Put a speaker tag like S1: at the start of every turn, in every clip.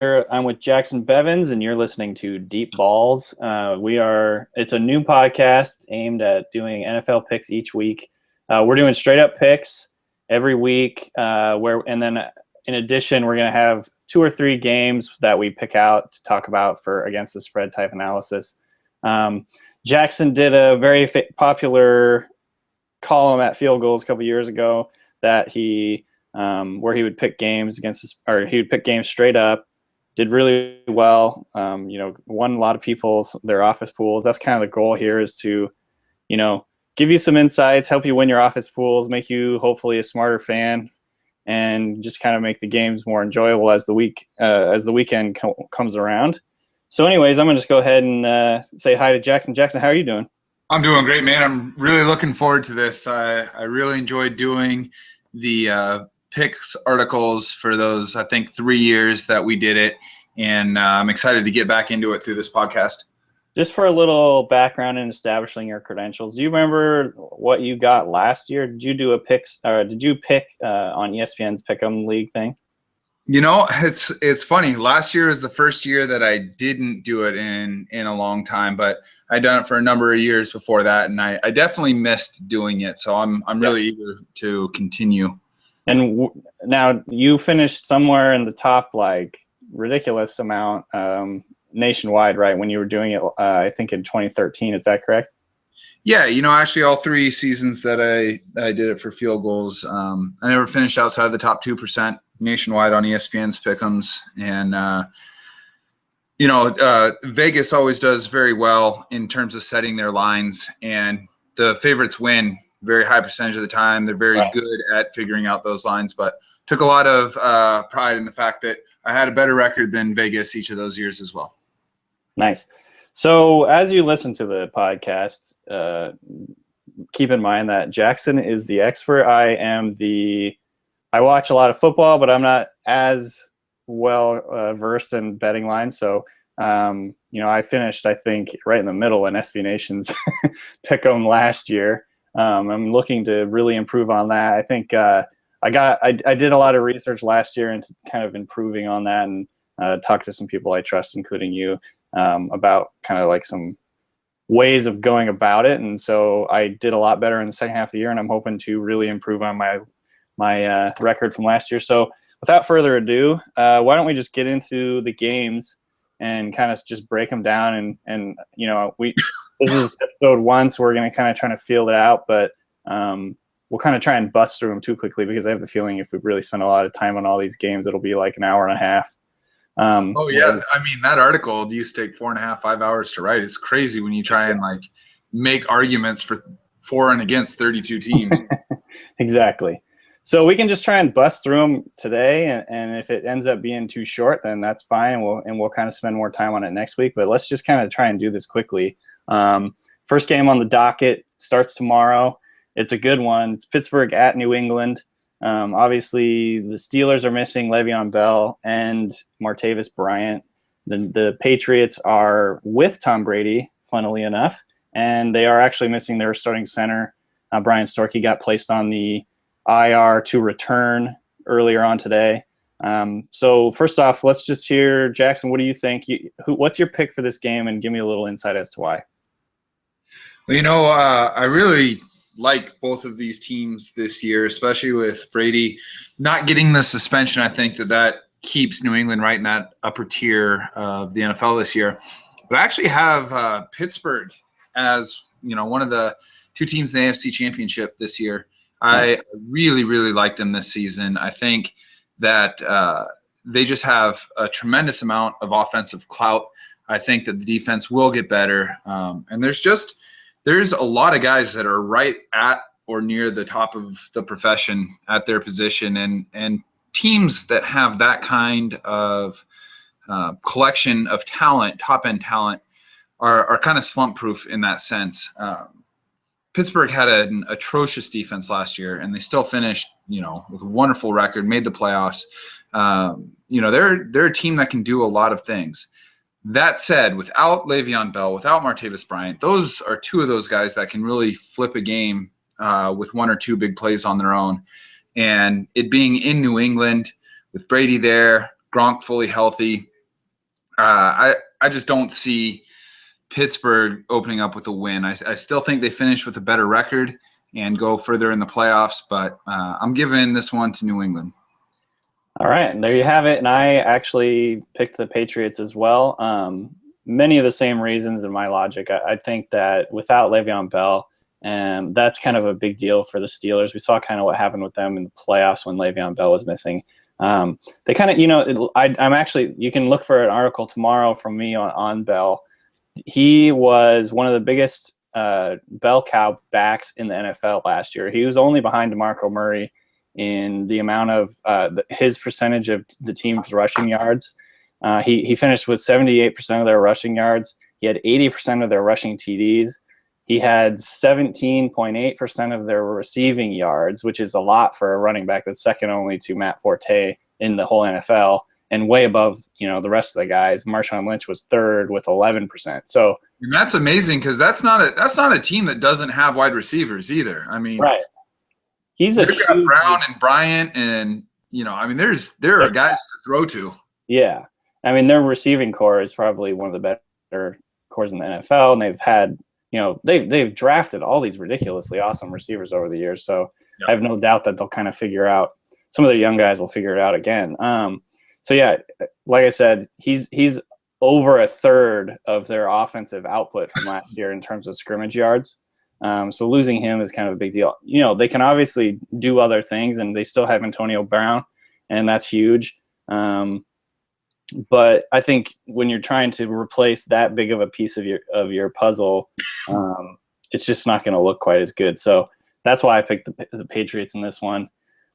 S1: I'm with Jackson Bevins, and you're listening to Deep Balls. It's a new podcast aimed at doing NFL picks each week. We're doing straight up picks every week, and then in addition, we're going to have two or three games that we pick out to talk about for against the spread type analysis. Jackson did a very popular column at Field Goals a couple years ago that where he would pick games he would pick games straight up. Did really well. Won a lot of people's their office pools. That's kind of the goal here, is to, give you some insights, help you win your office pools, make you hopefully a smarter fan, and just kind of make the games more enjoyable as the weekend comes around. So, anyways, I'm gonna just go ahead and say hi to Jackson. Jackson, how are you doing?
S2: I'm doing great, man. I'm really looking forward to this. I really enjoyed doing the picks articles for those, I think, 3 years that we did it, and I'm excited to get back into it through this podcast.
S1: Just for a little background in establishing your credentials, do you remember what you got last year? Did you do did you pick on ESPN's Pick'em League thing?
S2: It's funny. Last year is the first year that I didn't do it in a long time, but I'd done it for a number of years before that, and I definitely missed doing it. So I'm really eager to continue.
S1: And now you finished somewhere in the top, like, ridiculous amount nationwide, right? When you were doing it, I think in 2013. Is that correct?
S2: Yeah, actually all 3 seasons that I did it for Field Goals, I never finished outside of the top 2% nationwide on ESPN's Pick'ems. And, Vegas always does very well in terms of setting their lines, and the favorites win very high percentage of the time. They're very good at figuring out those lines, but took a lot of pride in the fact that I had a better record than Vegas each of those years as well.
S1: Nice. So as you listen to the podcast, keep in mind that Jackson is the expert. I watch a lot of football, but I'm not as well versed in betting lines. So, I finished, I think, right in the middle in SB Nation's Pick'em last year. I'm looking to really improve on that. I think I did a lot of research last year into kind of improving on that, and talked to some people I trust, including you, about kind of like some ways of going about it. And so I did a lot better in the second half of the year, and I'm hoping to really improve on my record from last year. So without further ado, why don't we just get into the games and kind of just break them down? And this is episode 1, so we're going to kind of try to feel it out, but we'll kind of try and bust through them too quickly, because I have the feeling if we really spend a lot of time on all these games, it'll be like an hour and a half.
S2: Oh yeah, I mean, that article used to take 4.5, 5 hours to write. It's crazy when you try and like make arguments for and against 32 teams.
S1: Exactly. So we can just try and bust through them today, and if it ends up being too short, then that's fine, and we'll kind of spend more time on it next week. But let's just kind of try and do this quickly. First game on the docket starts tomorrow. It's a good one. It's Pittsburgh at New England. Obviously, the Steelers are missing Le'Veon Bell and Martavis Bryant. The Patriots are with Tom Brady, funnily enough, and they are actually missing their starting center. Brian Storky got placed on the IR to return earlier on today. So first off, let's just hear, Jackson, what do you think? What's your pick for this game, and give me a little insight as to why.
S2: Well, I really like both of these teams this year, especially with Brady not getting the suspension. I think that keeps New England right in that upper tier of the NFL this year. But I actually have Pittsburgh as, one of the 2 teams in the AFC Championship this year. I really, really like them this season. I think that they just have a tremendous amount of offensive clout. I think that the defense will get better. And there's a lot of guys that are right at or near the top of the profession at their position, and teams that have that kind of collection of talent, top-end talent, are kind of slump-proof in that sense. Pittsburgh had an atrocious defense last year, and they still finished, with a wonderful record, made the playoffs. They're a team that can do a lot of things. That said, without Le'Veon Bell, without Martavis Bryant, those are 2 of those guys that can really flip a game with 1 or 2 big plays on their own. And it being in New England with Brady there, Gronk fully healthy, I just don't see Pittsburgh opening up with a win. I still think they finish with a better record and go further in the playoffs, but I'm giving this one to New England.
S1: All right, and there you have it. And I actually picked the Patriots as well. Many of the same reasons in my logic. I think that without Le'Veon Bell, that's kind of a big deal for the Steelers. We saw kind of what happened with them in the playoffs when Le'Veon Bell was missing. They kind of, I'm actually, you can look for an article tomorrow from me on Bell. He was one of the biggest bell cow backs in the NFL last year. He was only behind DeMarco Murray in the amount of his percentage of the team's rushing yards. He finished with 78% of their rushing yards. He had 80% of their rushing TDs. He had 17.8% of their receiving yards, which is a lot for a running back that's second only to Matt Forte in the whole NFL, and way above, the rest of the guys. Marshawn Lynch was third with 11%. So
S2: and that's amazing because that's not a team that doesn't have wide receivers either. I mean,
S1: right.
S2: They've got Brown and Bryant, and there are guys to throw to.
S1: Yeah, I mean their receiving core is probably one of the better cores in the NFL, and they've had they've drafted all these ridiculously awesome receivers over the years. So yeah. I have no doubt that they'll kind of figure out. Some of the young guys will figure it out again. So yeah, like I said, he's over a third of their offensive output from last year in terms of scrimmage yards. So losing him is kind of a big deal. They can obviously do other things, and they still have Antonio Brown, and that's huge. But I think when you're trying to replace that big of a piece of your puzzle, it's just not going to look quite as good. So that's why I picked the Patriots in this one.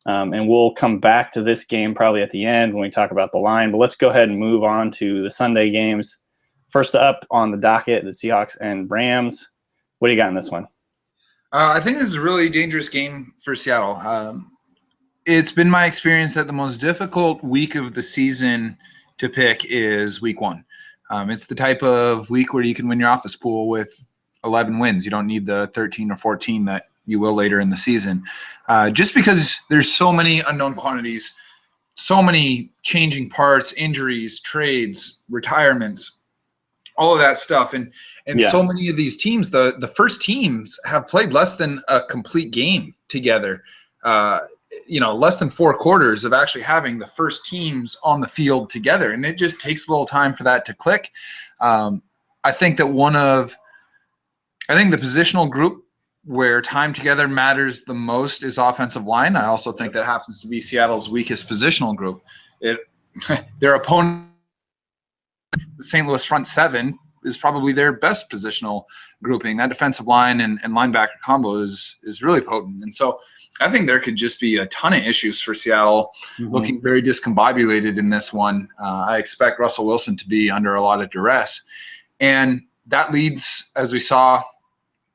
S1: And we'll come back to this game probably at the end when we talk about the line. But let's go ahead and move on to the Sunday games. First up on the docket, the Seahawks and Rams. What do you got in this one?
S2: I think this is a really dangerous game for Seattle. It's been my experience that the most difficult week of the season to pick is week one. It's the type of week where you can win your office pool with 11 wins. You don't need the 13 or 14 that you will later in the season. Just because there's so many unknown quantities, so many changing parts, injuries, trades, retirements, all of that stuff. And so many of these teams, the first teams have played less than a complete game together. Less than 4 quarters of actually having the first teams on the field together. And it just takes a little time for that to click. I think the positional group where time together matters the most is offensive line. I also think that happens to be Seattle's weakest positional group. Their opponent, the St. Louis front seven, is probably their best positional grouping. That defensive line and linebacker combo is really potent. And so I think there could just be a ton of issues for Seattle, looking very discombobulated in this one. I expect Russell Wilson to be under a lot of duress. And that leads, as we saw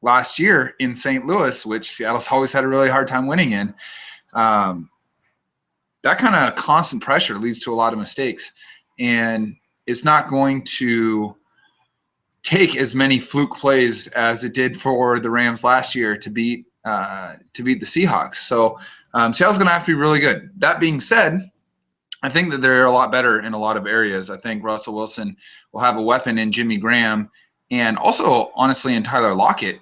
S2: last year in St. Louis, which Seattle's always had a really hard time winning in, that kind of constant pressure leads to a lot of mistakes. And it's not going to take as many fluke plays as it did for the Rams last year to beat the Seahawks. So Seattle's going to have to be really good. That being said, I think that they're a lot better in a lot of areas. I think Russell Wilson will have a weapon in Jimmy Graham, and also, honestly, in Tyler Lockett,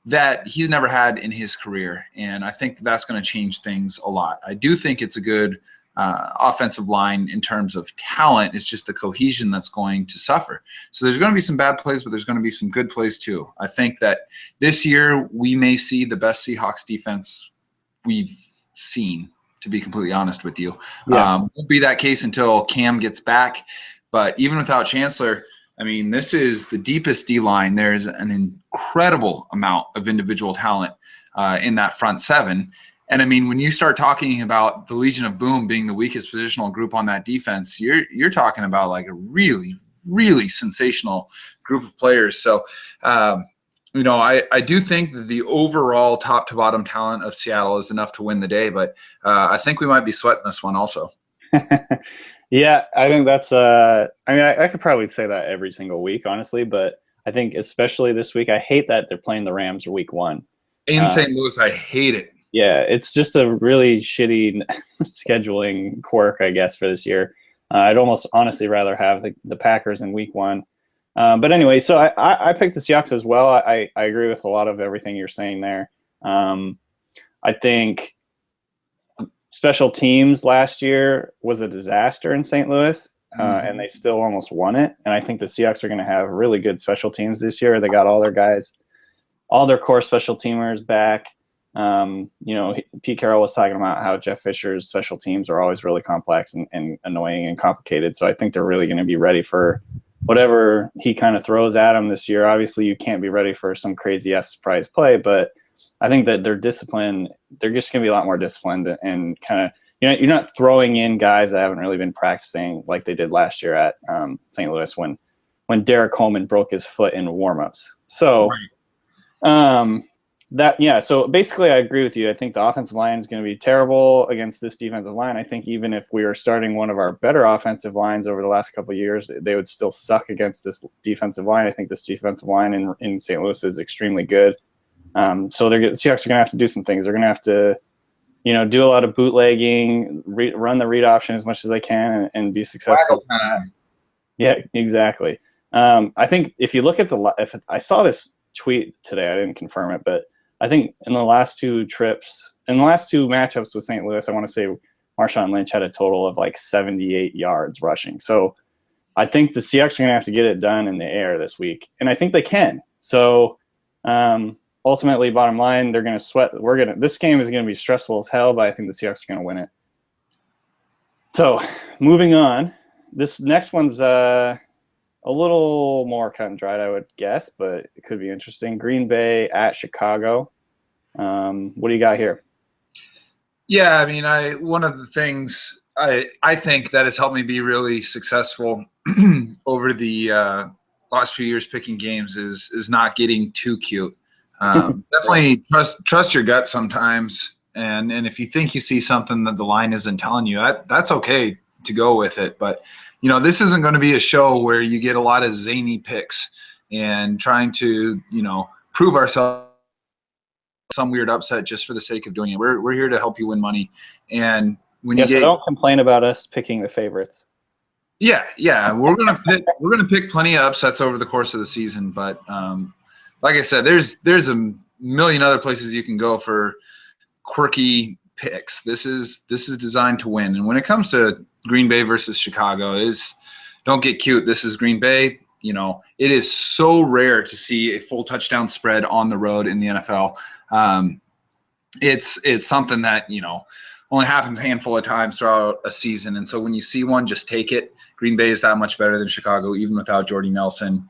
S2: that he's never had in his career. And I think that's going to change things a lot. I do think it's a good offensive line in terms of talent. It's just the cohesion that's going to suffer. So there's going to be some bad plays, but there's going to be some good plays too. I think that this year we may see the best Seahawks defense we've seen, to be completely honest with you. Won't be that case until Cam gets back. But even without Chancellor, I mean, this is the deepest D-line. There's an incredible amount of individual talent in that front seven. And I mean, when you start talking about the Legion of Boom being the weakest positional group on that defense, you're talking about like a really, really sensational group of players. So, I do think that the overall top to bottom talent of Seattle is enough to win the day, but I think we might be sweating this one also.
S1: Yeah, I think that's I could probably say that every single week, honestly, but I think especially this week, I hate that they're playing the Rams week one.
S2: In St. Louis, I hate it.
S1: Yeah, it's just a really shitty scheduling quirk, I guess, for this year. I'd almost honestly rather have the Packers in week 1. But anyway, so I picked the Seahawks as well. I agree with a lot of everything you're saying there. I think special teams last year was a disaster in St. Louis, and they still almost won it. And I think the Seahawks are going to have really good special teams this year. They got all their guys, all their core special teamers back. Pete Carroll was talking about how Jeff Fisher's special teams are always really complex and annoying and complicated. So I think they're really going to be ready for whatever he kind of throws at them this year. Obviously, you can't be ready for some crazy ass surprise play, but I think that they're disciplined. They're just going to be a lot more disciplined and kind of, you're not throwing in guys that haven't really been practicing like they did last year at St. Louis when Derek Coleman broke his foot in warmups. So, so basically I agree with you. I think the offensive line is going to be terrible against this defensive line. I think even if we were starting one of our better offensive lines over the last couple of years, they would still suck against this defensive line. I think this defensive line in St. Louis is extremely good. So the Seahawks are going to have to do some things. They're going to have to, do a lot of bootlegging, run the read option as much as they can, and be successful. Yeah, exactly. I think if you look at if I saw this tweet today, I didn't confirm it, but I think in the last two matchups with St. Louis, I want to say Marshawn Lynch had a total of like 78 yards rushing. So I think the Seahawks are going to have to get it done in the air this week, and I think they can. So ultimately, bottom line, they're going to sweat. This game is going to be stressful as hell, but I think the Seahawks are going to win it. So moving on, this next one's a little more cut and dried, I would guess, but it could be interesting. Green Bay at Chicago. What do you got here?
S2: Yeah, I mean, one of the things I think that has helped me be really successful over the last few years picking games is not getting too cute. Definitely trust your gut sometimes, and if you think you see something that the line isn't telling you, that's okay to go with it. But this isn't going to be a show where you get a lot of zany picks and trying to, prove ourselves some weird upset just for the sake of doing it. We're here to help you win money. And when
S1: so don't complain about us picking the favorites.
S2: Yeah. We're gonna pick plenty of upsets over the course of the season. But like I said, there's a million other places you can go for quirky picks. This is designed to win. And when it comes to Green Bay versus Chicago, don't get cute. This is Green Bay. It is so rare to see a full touchdown spread on the road in the NFL. It's something that only happens a handful of times throughout a season. And so when you see one, just take it. Green Bay is that much better than Chicago, even without Jordy Nelson.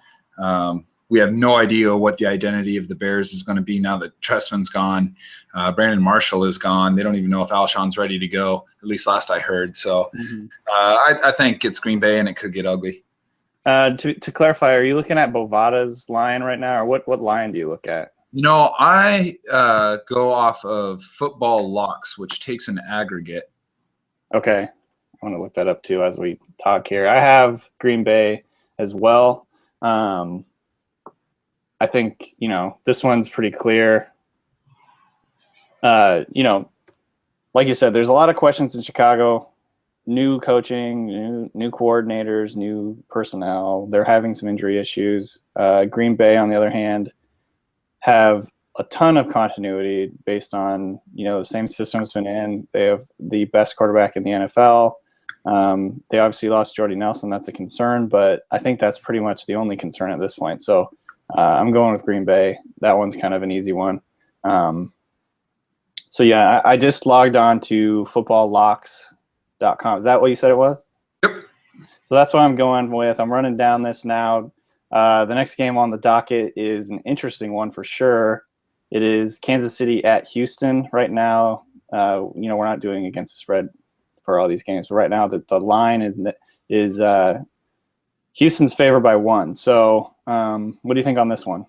S2: We have no idea what the identity of the Bears is going to be now that Trestman's gone. Brandon Marshall is gone. They don't even know if Alshon's ready to go, at least last I heard. So I think it's Green Bay, and it could get ugly.
S1: To clarify, are you looking at Bovada's line right now, or what line do you look at?
S2: I go off of Football Locks, which takes an aggregate.
S1: Okay. I want to look that up too as we talk here. I have Green Bay as well. I think, this one's pretty clear. Like you said, there's a lot of questions in Chicago. New coaching, new coordinators, new personnel. They're having some injury issues. Green Bay, on the other hand, have a ton of continuity based on, the same system's been in. They have the best quarterback in the NFL. They obviously lost Jordy Nelson. That's a concern, but I think that's pretty much the only concern at this point. So I'm going with Green Bay. That one's kind of an easy one. I just logged on to footballlocks.com. Is that what you said it was?
S2: Yep.
S1: So that's what I'm going with. I'm running down this now. The next game on the docket is an interesting one for sure. It is Kansas City at Houston right now. We're not doing against the spread for all these games, but right now the line is Houston's favored by 1. So what do you think on this one?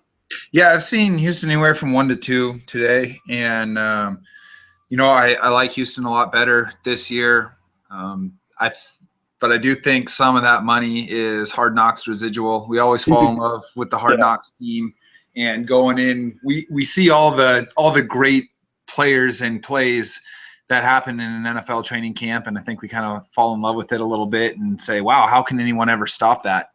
S2: Yeah, I've seen Houston anywhere from 1 to 2 today, and I like Houston a lot better this year. But I do think some of that money is Hard Knocks residual. We always fall in love with the Hard Knocks team, and going in, we see all the great players and plays that happened in an NFL training camp, and I think we kind of fall in love with it a little bit and say, wow, how can anyone ever stop that?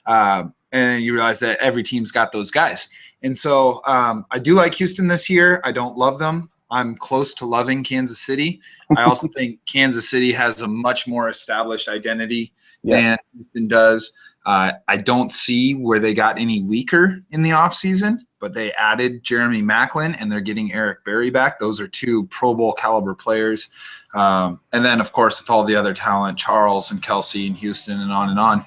S2: And you realize that every team's got those guys. And so I do like Houston this year. I don't love them. I'm close to loving Kansas City. I also think Kansas City has a much more established identity than Houston does. I don't see where they got any weaker in the offseason, but they added Jeremy Maclin, and they're getting Eric Berry back. Those are two Pro Bowl caliber players. And then, of course, with all the other talent, Charles and Kelsey in Houston and on and on.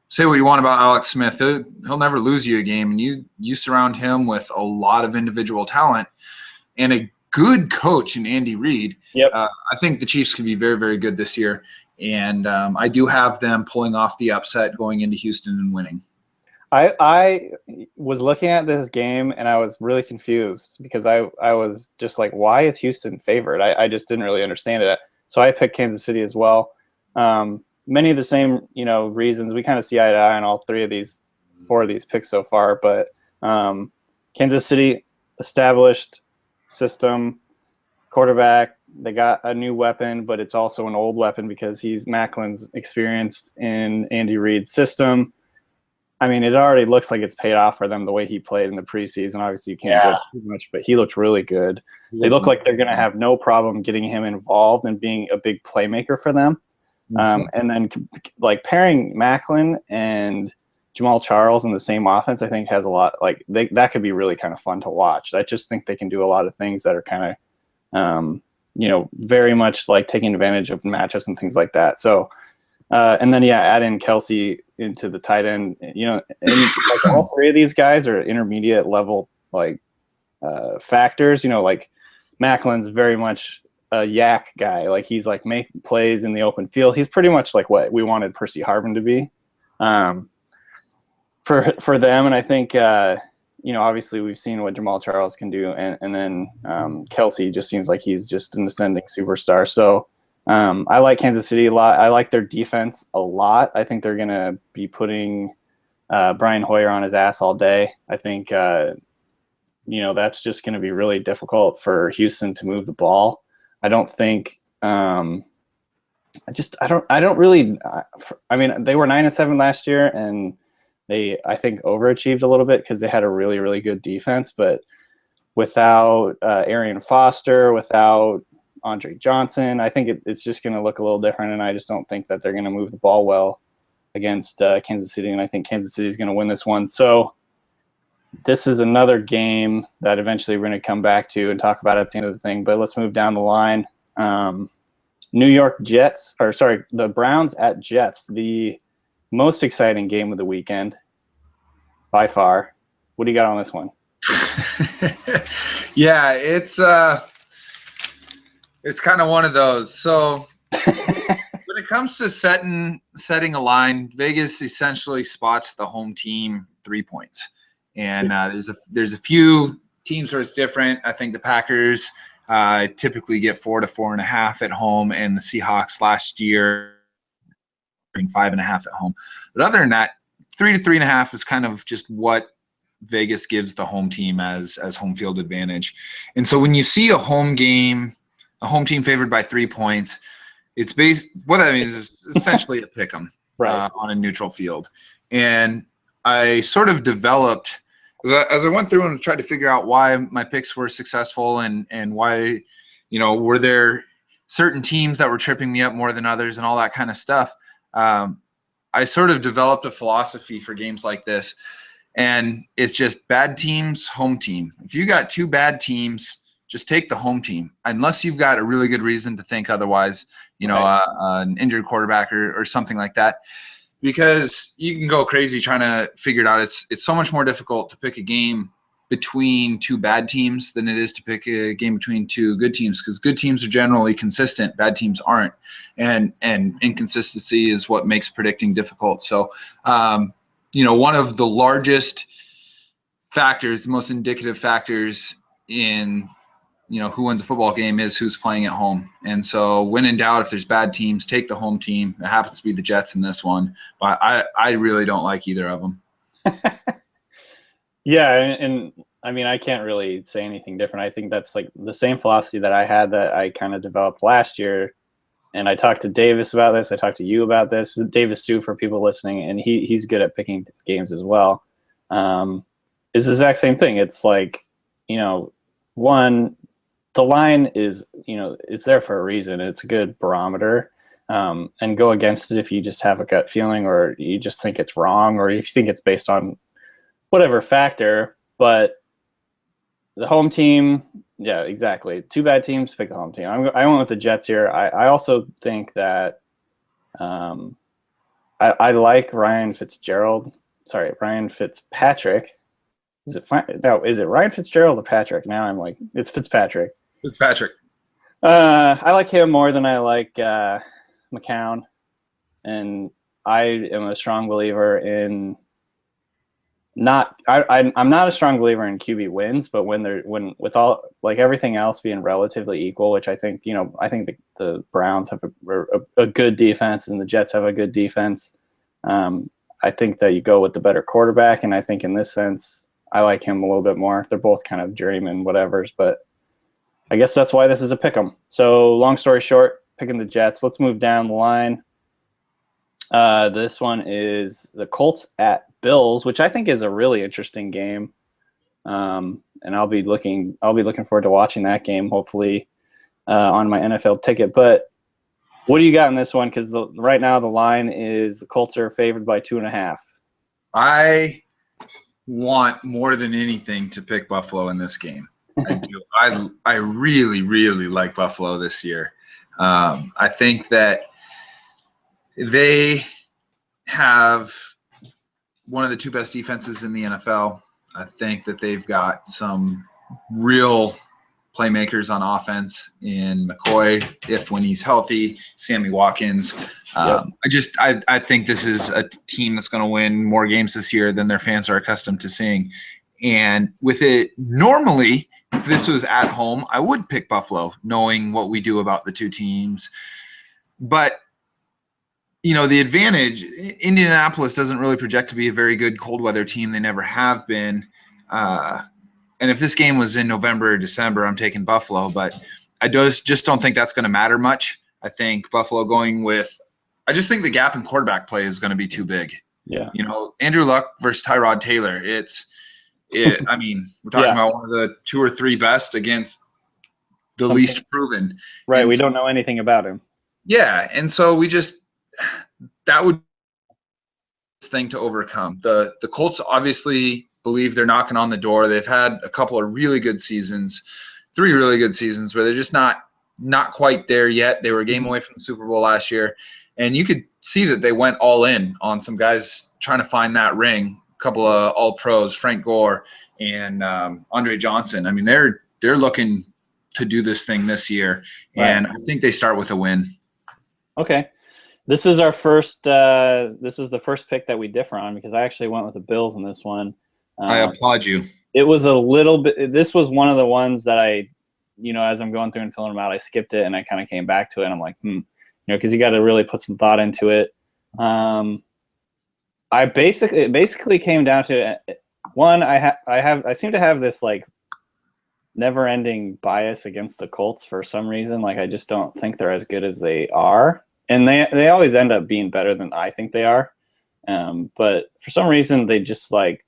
S2: Say what you want about Alex Smith. He'll never lose you a game, and you surround him with a lot of individual talent and a good coach in Andy Reid.
S1: Yep.
S2: I think the Chiefs can be very, very good this year, and I do have them pulling off the upset going into Houston and winning.
S1: I was looking at this game, and I was really confused because I was just like, why is Houston favored? I just didn't really understand it. So I picked Kansas City as well. Many of the same, reasons. We kind of see eye to eye on all four of these picks so far. But Kansas City, established system, quarterback. They got a new weapon, but it's also an old weapon because Macklin's experienced in Andy Reid's system. I mean, it already looks like it's paid off for them the way he played in the preseason. Obviously, you can't judge too much, but he looked really good. They look like they're going to have no problem getting him involved and being a big playmaker for them. And then like pairing Maclin and Jamal Charles in the same offense, I think has a lot, like that could be really kind of fun to watch. I just think they can do a lot of things that are kind of, very much like taking advantage of matchups and things like that. So, and then, add in Kelsey into the tight end, and like all three of these guys are intermediate level, like factors, like Macklin's very much a yak guy. Like he's like making plays in the open field. He's pretty much like what we wanted Percy Harvin to be for them. And I think, obviously we've seen what Jamal Charles can do. And then Kelsey just seems like he's just an ascending superstar. So I like Kansas City a lot. I like their defense a lot. I think they're going to be putting Brian Hoyer on his ass all day. I think, that's just going to be really difficult for Houston to move the ball. I don't think I don't really I mean, they were 9-7 last year, and they, I think, overachieved a little bit because they had a really, really good defense, but without Arian Foster, without Andre Johnson, I think it's just going to look a little different, and I just don't think that they're going to move the ball well against Kansas City, and I think Kansas City is going to win this one. So this is another game that eventually we're going to come back to and talk about at the end of the thing, but let's move down the line. The Browns at Jets, the most exciting game of the weekend by far. What do you got on this one?
S2: Yeah, it's kind of one of those. So when it comes to setting a line, Vegas essentially spots the home team 3 points. And there's a few teams where it's different. I think the Packers typically get 4 to 4.5 at home, and the Seahawks last year 5.5 at home. But other than that, 3 to 3.5 is kind of just what Vegas gives the home team as home field advantage. And so when you see a home team favored by 3 points, what that means is essentially a pick 'em
S1: right,
S2: on a neutral field. And I sort of developed, as I went through and tried to figure out why my picks were successful and why, were there certain teams that were tripping me up more than others and all that kind of stuff. I sort of developed a philosophy for games like this, and it's just bad teams, home team. If you got two bad teams, just take the home team, unless you've got a really good reason to think otherwise, an injured quarterback or something like that. Because you can go crazy trying to figure it out. It's so much more difficult to pick a game between two bad teams than it is to pick a game between two good teams, because good teams are generally consistent, bad teams aren't, and inconsistency is what makes predicting difficult. So one of the largest factors, the most indicative factors in who wins a football game is who's playing at home. And so when in doubt, if there's bad teams, take the home team. It happens to be the Jets in this one, but I really don't like either of them.
S1: Yeah, and I mean, I can't really say anything different. I think that's like the same philosophy that I had that I kind of developed last year. And I talked to Davis about this. I talked to you about this. Davis Sue, for people listening, and he's good at picking games as well. It's the exact same thing. It's like, one, the line is, it's there for a reason. It's a good barometer. And go against it if you just have a gut feeling or you just think it's wrong or if you think it's based on whatever factor. But the home team, yeah, exactly. Two bad teams, pick the home team. I went with the Jets here. I also think that I like Ryan Fitzpatrick. Is it Ryan Fitzgerald or Patrick? Now I'm like, it's Fitzpatrick.
S2: Fitzpatrick.
S1: I like him more than I like McCown, and I am a strong believer in I'm not a strong believer in QB wins, but when with all like everything else being relatively equal, which I think the Browns have a good defense and the Jets have a good defense. I think that you go with the better quarterback, and I think in this sense I like him a little bit more. They're both kind of journeyman whatevers, but I guess that's why this is a pick 'em. So long story short, picking the Jets. Let's move down the line. This one is the Colts at Bills, which I think is a really interesting game. And I'll be looking forward to watching that game, hopefully, on my NFL ticket. But what do you got in this one? Because right now the line is the Colts are favored by 2.5.
S2: I want more than anything to pick Buffalo in this game. I do. I really, really like Buffalo this year. I think that they have one of the two best defenses in the NFL. I think that they've got some real playmakers on offense in McCoy, when he's healthy, Sammy Watkins.
S1: Yep.
S2: I think this is a team that's going to win more games this year than their fans are accustomed to seeing. And with it, normally, if this was at home, I would pick Buffalo, knowing what we do about the two teams. But the advantage, Indianapolis doesn't really project to be a very good cold weather team. They never have been. And if this game was in November or December, I'm taking Buffalo. But I just don't think that's going to matter much. I think Buffalo I just think the gap in quarterback play is going to be too big.
S1: Yeah.
S2: Andrew Luck versus Tyrod Taylor. We're talking about one of the two or three best against the least proven.
S1: Right. And we don't know anything about him.
S2: Yeah. And so that would be the thing to overcome. The Colts obviously believe they're knocking on the door. They've had a couple of really good seasons, 3 really good seasons where they're just not quite there yet. They were a game away from the Super Bowl last year. And you could see that they went all in on some guys trying to find that ring. A couple of all-pros, Frank Gore and Andre Johnson. I mean, they're looking to do this thing this year, and right. I think they start with a win.
S1: Okay. This is our first this is the first pick that we differ on because I actually went with the Bills in this one.
S2: I applaud you.
S1: It was a little bit – this was one of the ones that I, as I'm going through and filling them out, I skipped it and I kind of came back to it. And I'm like, because you got to really put some thought into it. It basically came down to one. I seem to have this like never-ending bias against the Colts for some reason. Like I just don't think they're as good as they are, and they always end up being better than I think they are. But for some reason, they just like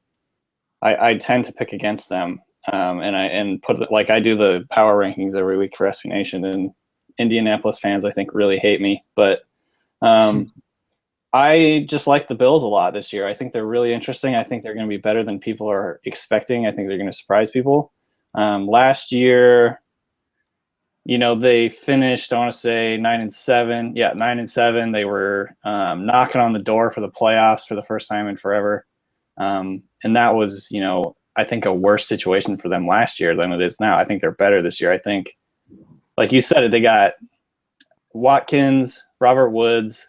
S1: I tend to pick against them, and put it like I do the power rankings every week for SB Nation, and Indianapolis fans I think really hate me, but. I just like the Bills a lot this year. I think they're really interesting. I think they're going to be better than people are expecting. I think they're going to surprise people. Last year, they finished, I want to say 9-7. Yeah, 9-7. They were knocking on the door for the playoffs for the first time in forever. And that was, I think a worse situation for them last year than it is now. I think they're better this year. I think, like you said, they got Watkins, Robert Woods,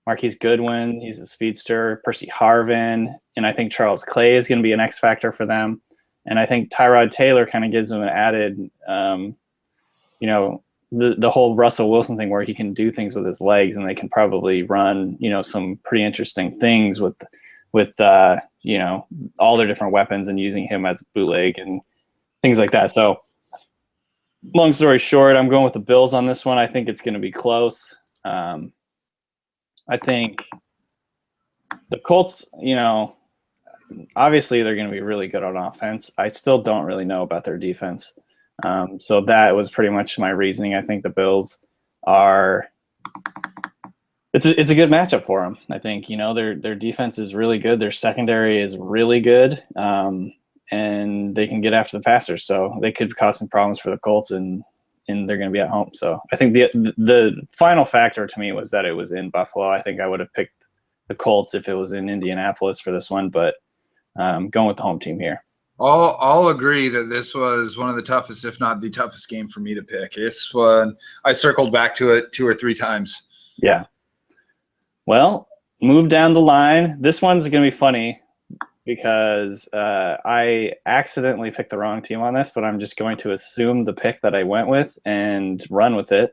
S1: Marquise Goodwin, he's a speedster, Percy Harvin, and I think Charles Clay is going to be an X factor for them. And I think Tyrod Taylor kind of gives them an added, the whole Russell Wilson thing where he can do things with his legs and they can probably run, some pretty interesting things with all their different weapons and using him as bootleg and things like that. So long story short, I'm going with the Bills on this one. I think it's going to be close. I think the Colts, obviously they're going to be really good on offense. I still don't really know about their defense. So that was pretty much my reasoning. I think the Bills are it's a good matchup for them. I think, their defense is really good. Their secondary is really good. And they can get after the passers. So they could cause some problems for the Colts, and they're going to be at home. So I think the final factor to me was that it was in Buffalo. I think I would have picked the Colts if it was in Indianapolis for this one, but going with the home team here.
S2: I'll agree that this was one of the toughest, if not the toughest game for me to pick. It's one I circled back to it 2 or 3 times.
S1: Yeah. Well, move down the line. This one's going to be funny because I accidentally picked the wrong team on this, but I'm just going to assume the pick that I went with and run with it.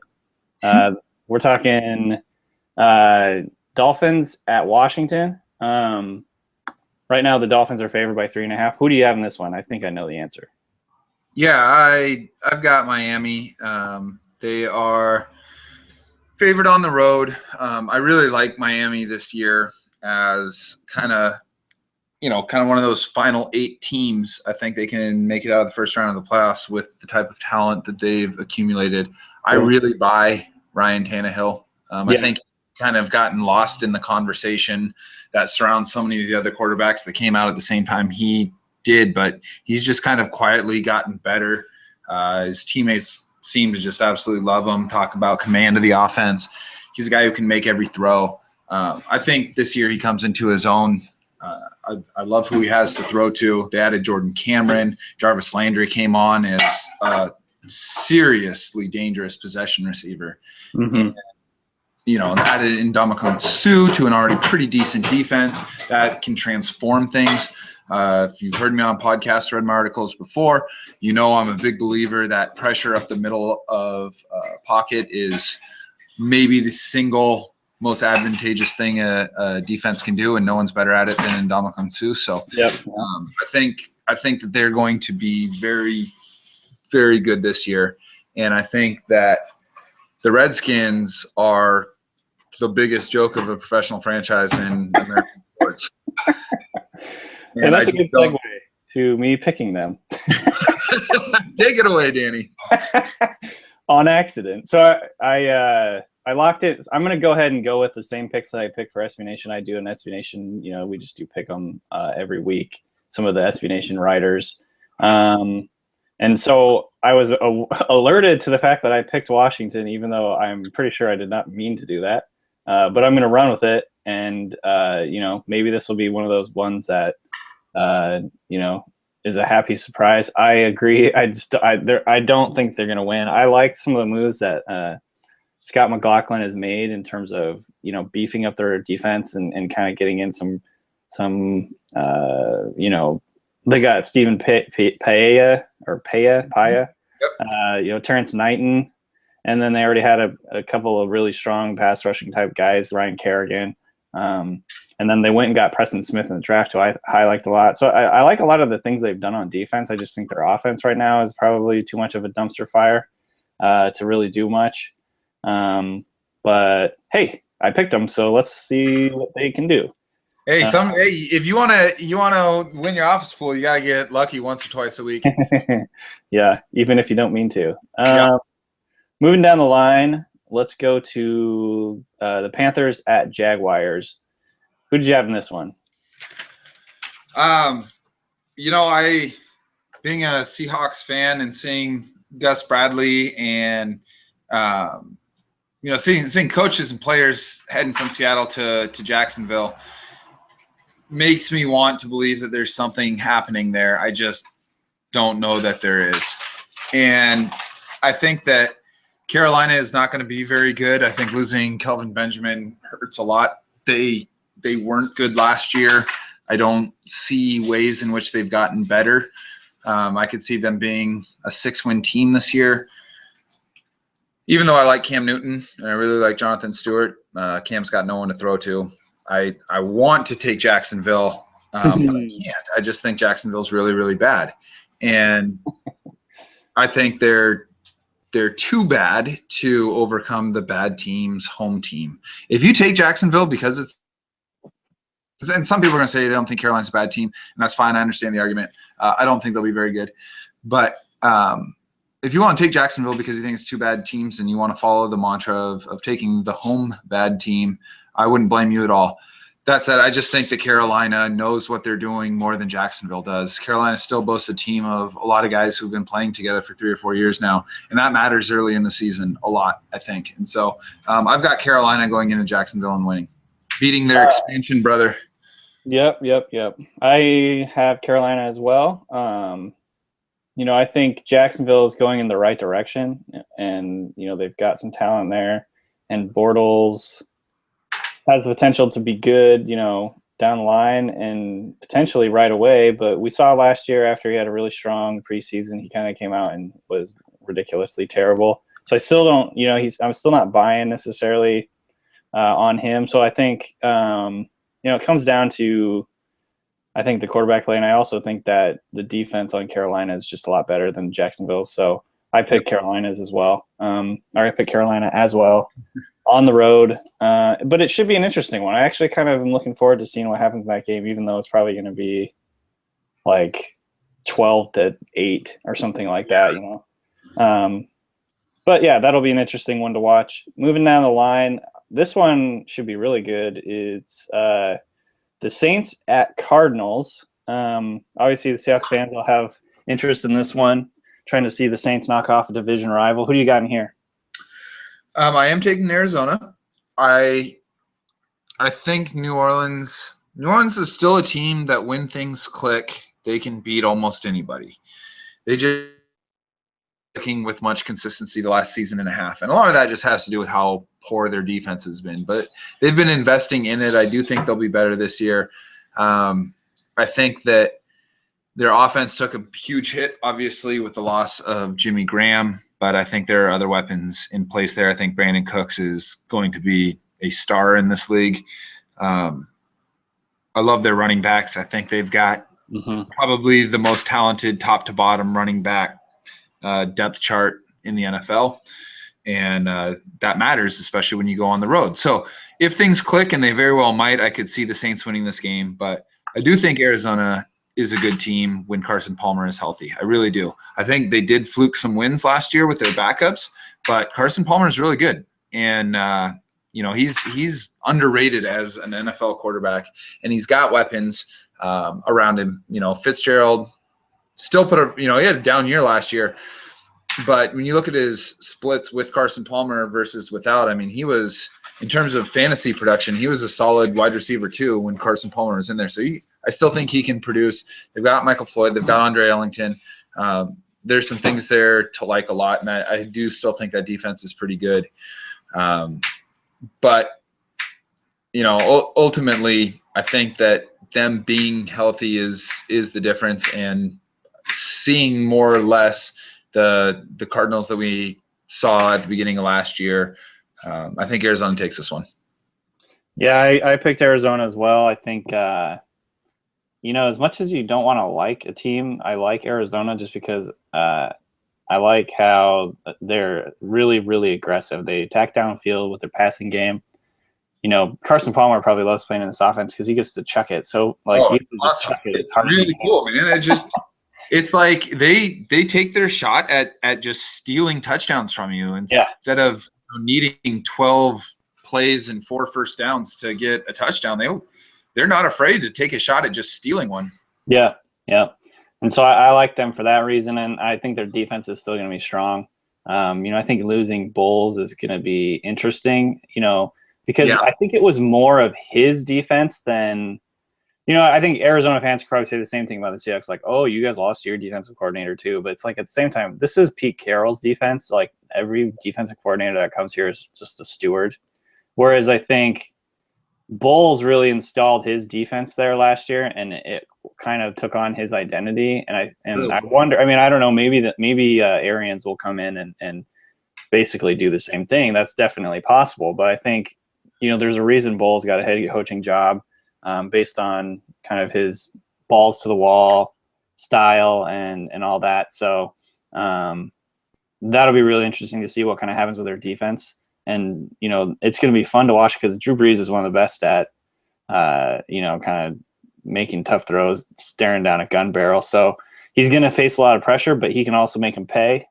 S1: We're talking Dolphins at Washington. Right now, the Dolphins are favored by 3.5. Who do you have in this one? I think I know the answer.
S2: Yeah, I've got Miami. They are favored on the road. I really like Miami this year as kind of one of those final 8 teams. I think they can make it out of the first round of the playoffs with the type of talent that they've accumulated. I really buy Ryan Tannehill. I think kind of gotten lost in the conversation that surrounds so many of the other quarterbacks that came out at the same time he did, but he's just kind of quietly gotten better. His teammates seem to just absolutely love him, talk about command of the offense. He's a guy who can make every throw. I think this year he comes into his own. I love who he has to throw to. They added Jordan Cameron. Jarvis Landry came on as a seriously dangerous possession receiver.
S1: Mm-hmm.
S2: And added Ndamukong Suh to an already pretty decent defense that can transform things. If you've heard me on podcasts, read my articles before, I'm a big believer that pressure up the middle of pocket is maybe the single most advantageous thing a defense can do, and no one's better at it than Ndamukong Suh. So I think that they're going to be very, very good this year. And I think that the Redskins are the biggest joke of a professional franchise in American sports.
S1: And that's a good segue to me picking them.
S2: Take it away, Danny.
S1: On accident. So I locked it. I'm going to go ahead and go with the same picks that I picked for SB Nation. I do an SB Nation. We just do pick them every week. Some of the SB Nation writers. And so I was alerted to the fact that I picked Washington, even though I'm pretty sure I did not mean to do that. But I'm going to run with it. And, maybe this will be one of those ones that, is a happy surprise. I agree. I don't think they're going to win. I like some of the moves that Scott McLaughlin has made in terms of, beefing up their defense and kind of getting in some they got Stephen Paya. Yep. Terrence Knighton. And then they already had a couple of really strong pass rushing type guys, Ryan Kerrigan. And then they went and got Preston Smith in the draft, who I liked a lot. So I like a lot of the things they've done on defense. I just think their offense right now is probably too much of a dumpster fire to really do much. But hey, I picked them, so let's see what they can do.
S2: Hey, if you wanna win your office pool, you gotta get lucky once or twice a week.
S1: Yeah, even if you don't mean to. Moving down the line, let's go to the Panthers at Jaguars. Who did you have in this one?
S2: I being a Seahawks fan and seeing Gus Bradley and seeing coaches and players heading from Seattle to Jacksonville makes me want to believe that there's something happening there. I just don't know that there is. And I think that Carolina is not going to be very good. I think losing Kelvin Benjamin hurts a lot. They weren't good last year. I don't see ways in which they've gotten better. I could see them being a 6-win team this year. Even though I like Cam Newton and I really like Jonathan Stewart, Cam's got no one to throw to. I want to take Jacksonville But I can't. I just think Jacksonville's really, really bad. And I think they're too bad to overcome the bad team's home team. If you take Jacksonville because it's, and some people are going to say they don't think Carolina's a bad team, and that's fine. I understand the argument. I don't think they'll be very good. But if you want to take Jacksonville because you think it's two bad teams and you want to follow the mantra of taking the home bad team, I wouldn't blame you at all. That said, I just think that Carolina knows what they're doing more than Jacksonville does. Carolina still boasts a team of a lot of guys who've been playing together for 3 or 4 years now, and that matters early in the season a lot, I think. And so I've got Carolina going into Jacksonville and winning, beating their expansion brother.
S1: Yep. I have Carolina as well. I think Jacksonville is going in the right direction, and they've got some talent there, and Bortles has the potential to be good, down the line and potentially right away. But we saw last year after he had a really strong preseason, he kind of came out and was ridiculously terrible. So I still don't, I'm still not buying necessarily on him. So I think, it comes down to, I think the quarterback play, and I also think that the defense on Carolina is just a lot better than Jacksonville. So I pick Carolina's as well. I pick Carolina as well on the road. But it should be an interesting one. I actually kind of am looking forward to seeing what happens in that game, even though it's probably going to be like 12-8 or something like that, But yeah, that'll be an interesting one to watch. Moving down the line, this one should be really good. It's the Saints at Cardinals. Obviously, the Seahawks fans will have interest in this one, trying to see the Saints knock off a division rival. Who do you got in here?
S2: I am taking Arizona. I think New Orleans is still a team that when things click, they can beat almost anybody. They just clicking with much consistency the last season and a half. And a lot of that just has to do with how poor their defense has been. But they've been investing in it. I do think they'll be better this year. I think that their offense took a huge hit, obviously, with the loss of Jimmy Graham. But I think there are other weapons in place there. I think Brandon Cooks is going to be a star in this league. I love their running backs. I think they've got probably the most talented top-to-bottom running back depth chart in the NFL. And that matters, especially when you go on the road. So if things click, and they very well might, I could see the Saints winning this game. But I do think Arizona is a good team when Carson Palmer is healthy. I really do. I think they did fluke some wins last year with their backups, but Carson Palmer is really good. And, he's underrated as an NFL quarterback, and he's got weapons around him. Fitzgerald still he had a down year last year, but when you look at his splits with Carson Palmer versus without, he was, in terms of fantasy production, he was a solid wide receiver too when Carson Palmer was in there. So I still think he can produce. They've got Michael Floyd. They've got Andre Ellington. There's some things there to like a lot, and I do still think that defense is pretty good. But ultimately, I think that them being healthy is the difference, and seeing more or less the Cardinals that we saw at the beginning of last year. I think Arizona takes this one.
S1: Yeah, I picked Arizona as well. I think, as much as you don't want to like a team, I like Arizona just because I like how they're really, really aggressive. They attack downfield with their passing game. Carson Palmer probably loves playing in this offense because he gets to chuck it. So,
S2: awesome. It's really cool, man. It's like they take their shot at just stealing touchdowns from you instead of needing 12 plays and 4 first downs to get a touchdown. They're not afraid to take a shot at just stealing one.
S1: Yeah. And so I like them for that reason, and I think their defense is still going to be strong. I think losing Bowles is going to be interesting, because I think it was more of his defense than – I think Arizona fans could probably say the same thing about the Seahawks, like, oh, you guys lost your defensive coordinator too. But it's like at the same time, this is Pete Carroll's defense. Like every defensive coordinator that comes here is just a steward. Whereas I think Bowles really installed his defense there last year, and it kind of took on his identity. And I wonder, I don't know, maybe Arians will come in and basically do the same thing. That's definitely possible. But I think, there's a reason Bowles got a head coaching job. based on kind of his balls to the wall style and all that. So that'll be really interesting to see what kind of happens with their defense. And, it's going to be fun to watch because Drew Brees is one of the best at, kind of making tough throws, staring down a gun barrel. So he's going to face a lot of pressure, but he can also make him pay.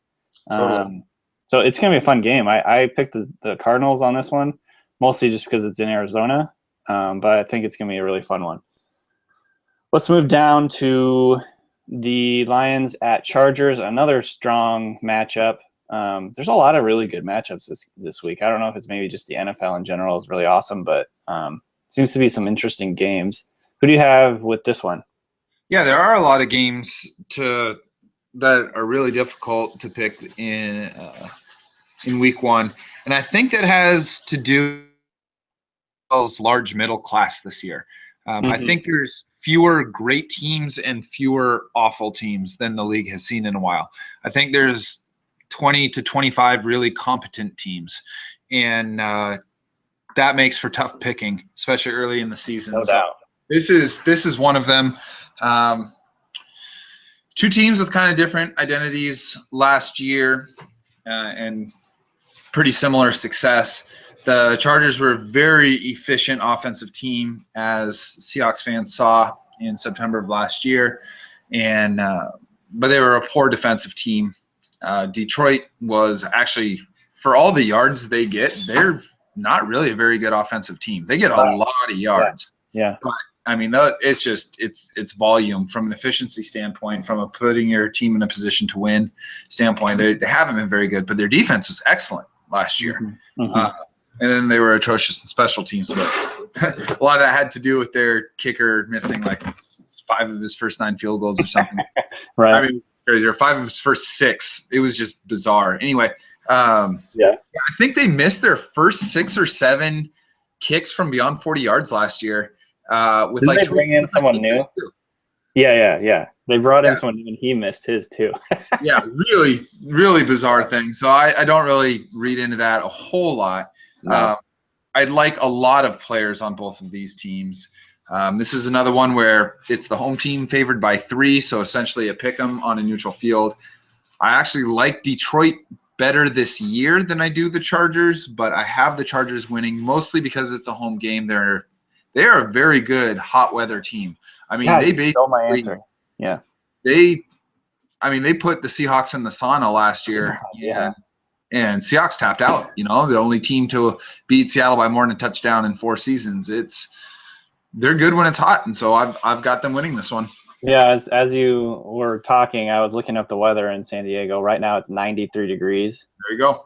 S2: Totally.
S1: So it's going to be a fun game. I picked the Cardinals on this one, mostly just because it's in Arizona. But I think it's going to be a really fun one. Let's move down to the Lions at Chargers, another strong matchup. There's a lot of really good matchups this week. I don't know if it's maybe just the NFL in general is really awesome, but seems to be some interesting games. Who do you have with this one?
S2: Yeah, there are a lot of games that are really difficult to pick in week one, and I think that has to do with large middle class this year. I think there's fewer great teams and fewer awful teams than the league has seen in a while. I think there's 20 to 25 really competent teams, and that makes for tough picking, especially early in the season.
S1: No doubt.
S2: This is one of them. Two teams with kind of different identities last year and pretty similar success. The Chargers were a very efficient offensive team, as Seahawks fans saw in September of last year, and but they were a poor defensive team. Detroit was actually, for all the yards they get, they're not really a very good offensive team. They get a lot of yards.
S1: Yeah.
S2: But I mean, it's just it's volume from an efficiency standpoint, from a putting your team in a position to win standpoint. They haven't been very good, but their defense was excellent last year.
S1: Mm-hmm.
S2: And then they were atrocious in special teams, but a lot of that had to do with their kicker missing like 5 of his first 9 field goals or something.
S1: Right.
S2: I mean, crazy. Or 5 of his first 6. It was just bizarre. Anyway, I think they missed their first 6 or 7 kicks from beyond 40 yards last year. With
S1: Didn't they bring in someone new? Yeah. They brought in someone new, and he missed his too.
S2: Yeah, really, really bizarre thing. So I don't really read into that a whole lot.
S1: No.
S2: I'd like a lot of players on both of these teams. This is another one where it's the home team favored by 3, so essentially a pick 'em on a neutral field. I actually like Detroit better this year than I do the Chargers, but I have the Chargers winning mostly because it's a home game. They are a very good hot weather team. I mean, they basically
S1: stole my answer. Yeah.
S2: They put the Seahawks in the sauna last year.
S1: Yeah.
S2: And Seahawks tapped out, the only team to beat Seattle by more than a touchdown in 4 seasons. They're good when it's hot, and so I've got them winning this one.
S1: Yeah, as you were talking, I was looking up the weather in San Diego. Right now it's 93 degrees.
S2: There you go.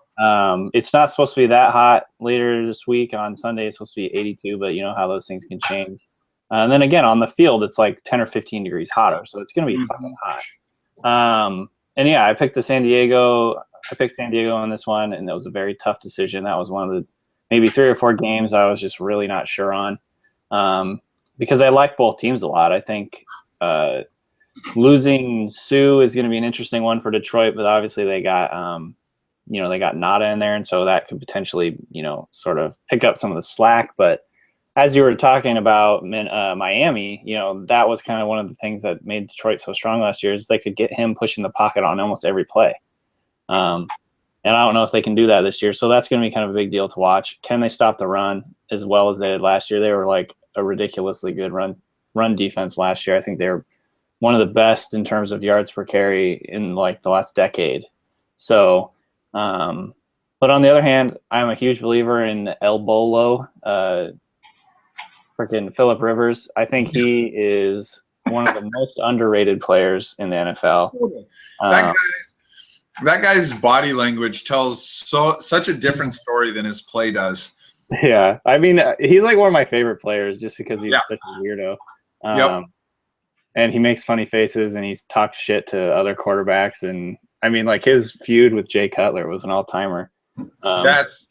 S1: It's not supposed to be that hot later this week. On Sunday it's supposed to be 82, but you know how those things can change. And then again, on the field, it's like 10 or 15 degrees hotter, so it's going to be fucking hot. And yeah, I picked San Diego on this one, and it was a very tough decision. That was one of the maybe 3 or 4 games I was just really not sure on, because I like both teams a lot. I think losing Sue is going to be an interesting one for Detroit, but obviously they got they got Nada in there, and so that could potentially sort of pick up some of the slack. But as you were talking about Miami, that was kind of one of the things that made Detroit so strong last year is they could get him pushing the pocket on almost every play. And I don't know if they can do that this year. So that's going to be kind of a big deal to watch. Can they stop the run as well as they did last year? They were like a ridiculously good run defense last year. I think they were one of the best in terms of yards per carry in like the last decade. So, but on the other hand, I'm a huge believer in El Bolo, freaking Phillip Rivers. I think he is one of the most underrated players in the NFL.
S2: That guy's body language tells such a different story than his play does.
S1: Yeah, I mean, he's like one of my favorite players just because he's such a weirdo. And he makes funny faces and he talks shit to other quarterbacks. And I mean, like his feud with Jay Cutler was an all-timer.
S2: That's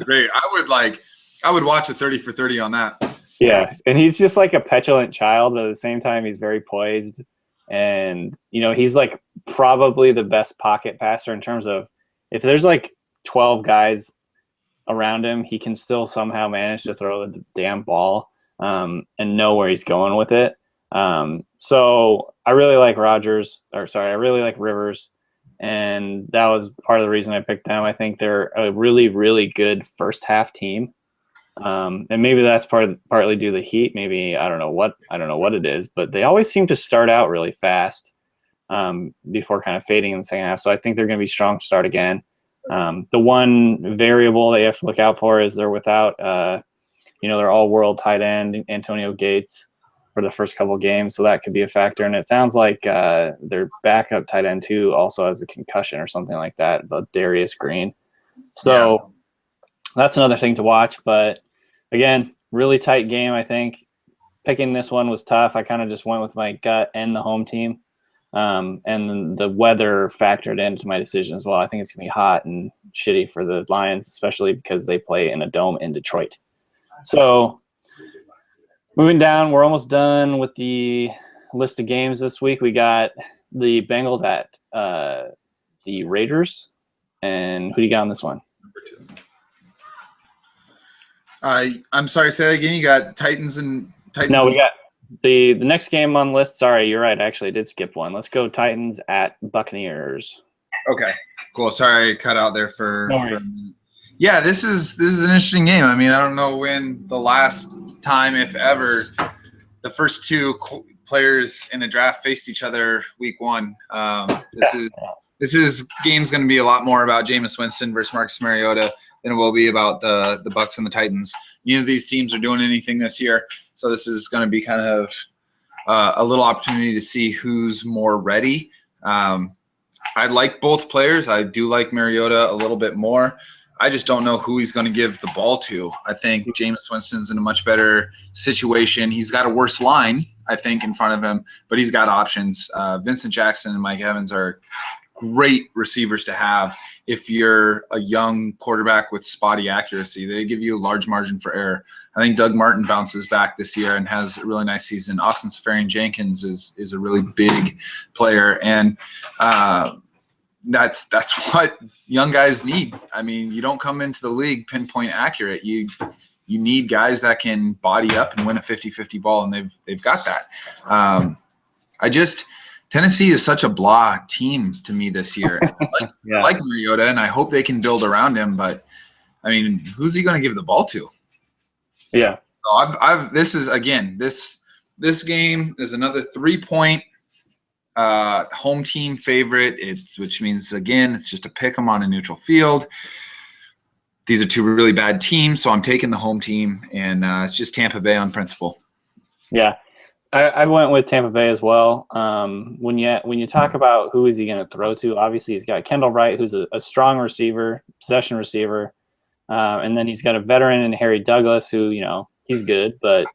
S2: great. I would watch a 30 for 30 on that.
S1: Yeah, and he's just like a petulant child, but at the same time, he's very poised. And, he's like probably the best pocket passer in terms of if there's like 12 guys around him, he can still somehow manage to throw the damn ball and know where he's going with it. So I really like I really like Rivers, and that was part of the reason I picked them. I think they're a really, really good first half team. And maybe that's partly due to the heat. Maybe I don't know what it is, but they always seem to start out really fast before kind of fading in the second half. So I think they're going to be strong to start again. The one variable that you have to look out for is they're without, their all-world tight end Antonio Gates for the first couple of games, so that could be a factor. And it sounds like their backup tight end too also has a concussion or something like that, but Darius Green. So that's another thing to watch. But again, really tight game. I think picking this one was tough. I kind of just went with my gut and the home team. And the weather factored into my decision as well. I think it's going to be hot and shitty for the Lions, especially because they play in a dome in Detroit. So moving down, we're almost done with the list of games this week. We got the Bengals at the Raiders. And who do you got on this one?
S2: I'm sorry, say that again. You got Titans and Titans.
S1: No, we got the next game on the list. Sorry, you're right. Actually, I did skip one. Let's go Titans at Buccaneers.
S2: Okay, cool. Sorry, I cut out there for.
S1: No
S2: Yeah, this is an interesting game. I mean, I don't know when the last time, if ever, the first two players in a draft faced each other week one. This game's going to be a lot more about Jameis Winston versus Marcus Mariota than it will be about the Bucs and the Titans. Neither of these teams are doing anything this year, so this is going to be kind of a little opportunity to see who's more ready. I like both players. I do like Mariota a little bit more. I just don't know who he's going to give the ball to. I think Jameis Winston's in a much better situation. He's got a worse line, I think, in front of him, but he's got options. Vincent Jackson and Mike Evans are great receivers to have if you're a young quarterback with spotty accuracy. They give you a large margin for error. I think Doug Martin bounces back this year and has a really nice season. Austin Seferian-Jenkins is a really big player, and that's what young guys need. I mean, you don't come into the league pinpoint accurate. You need guys that can body up and win a 50-50 ball, and they've got that. Tennessee is such a blah team to me this year. I like Mariota, and I hope they can build around him. But I mean, who's he going to give the ball to?
S1: Yeah.
S2: So this game is another 3-point home team favorite. Which means again, it's just a pick 'em on a neutral field. These are two really bad teams, so I'm taking the home team, and it's just Tampa Bay on principle.
S1: Yeah. I went with Tampa Bay as well. When you talk about who is he going to throw to, obviously he's got Kendall Wright, who's a strong receiver, possession receiver, and then he's got a veteran in Harry Douglas, who he's good, but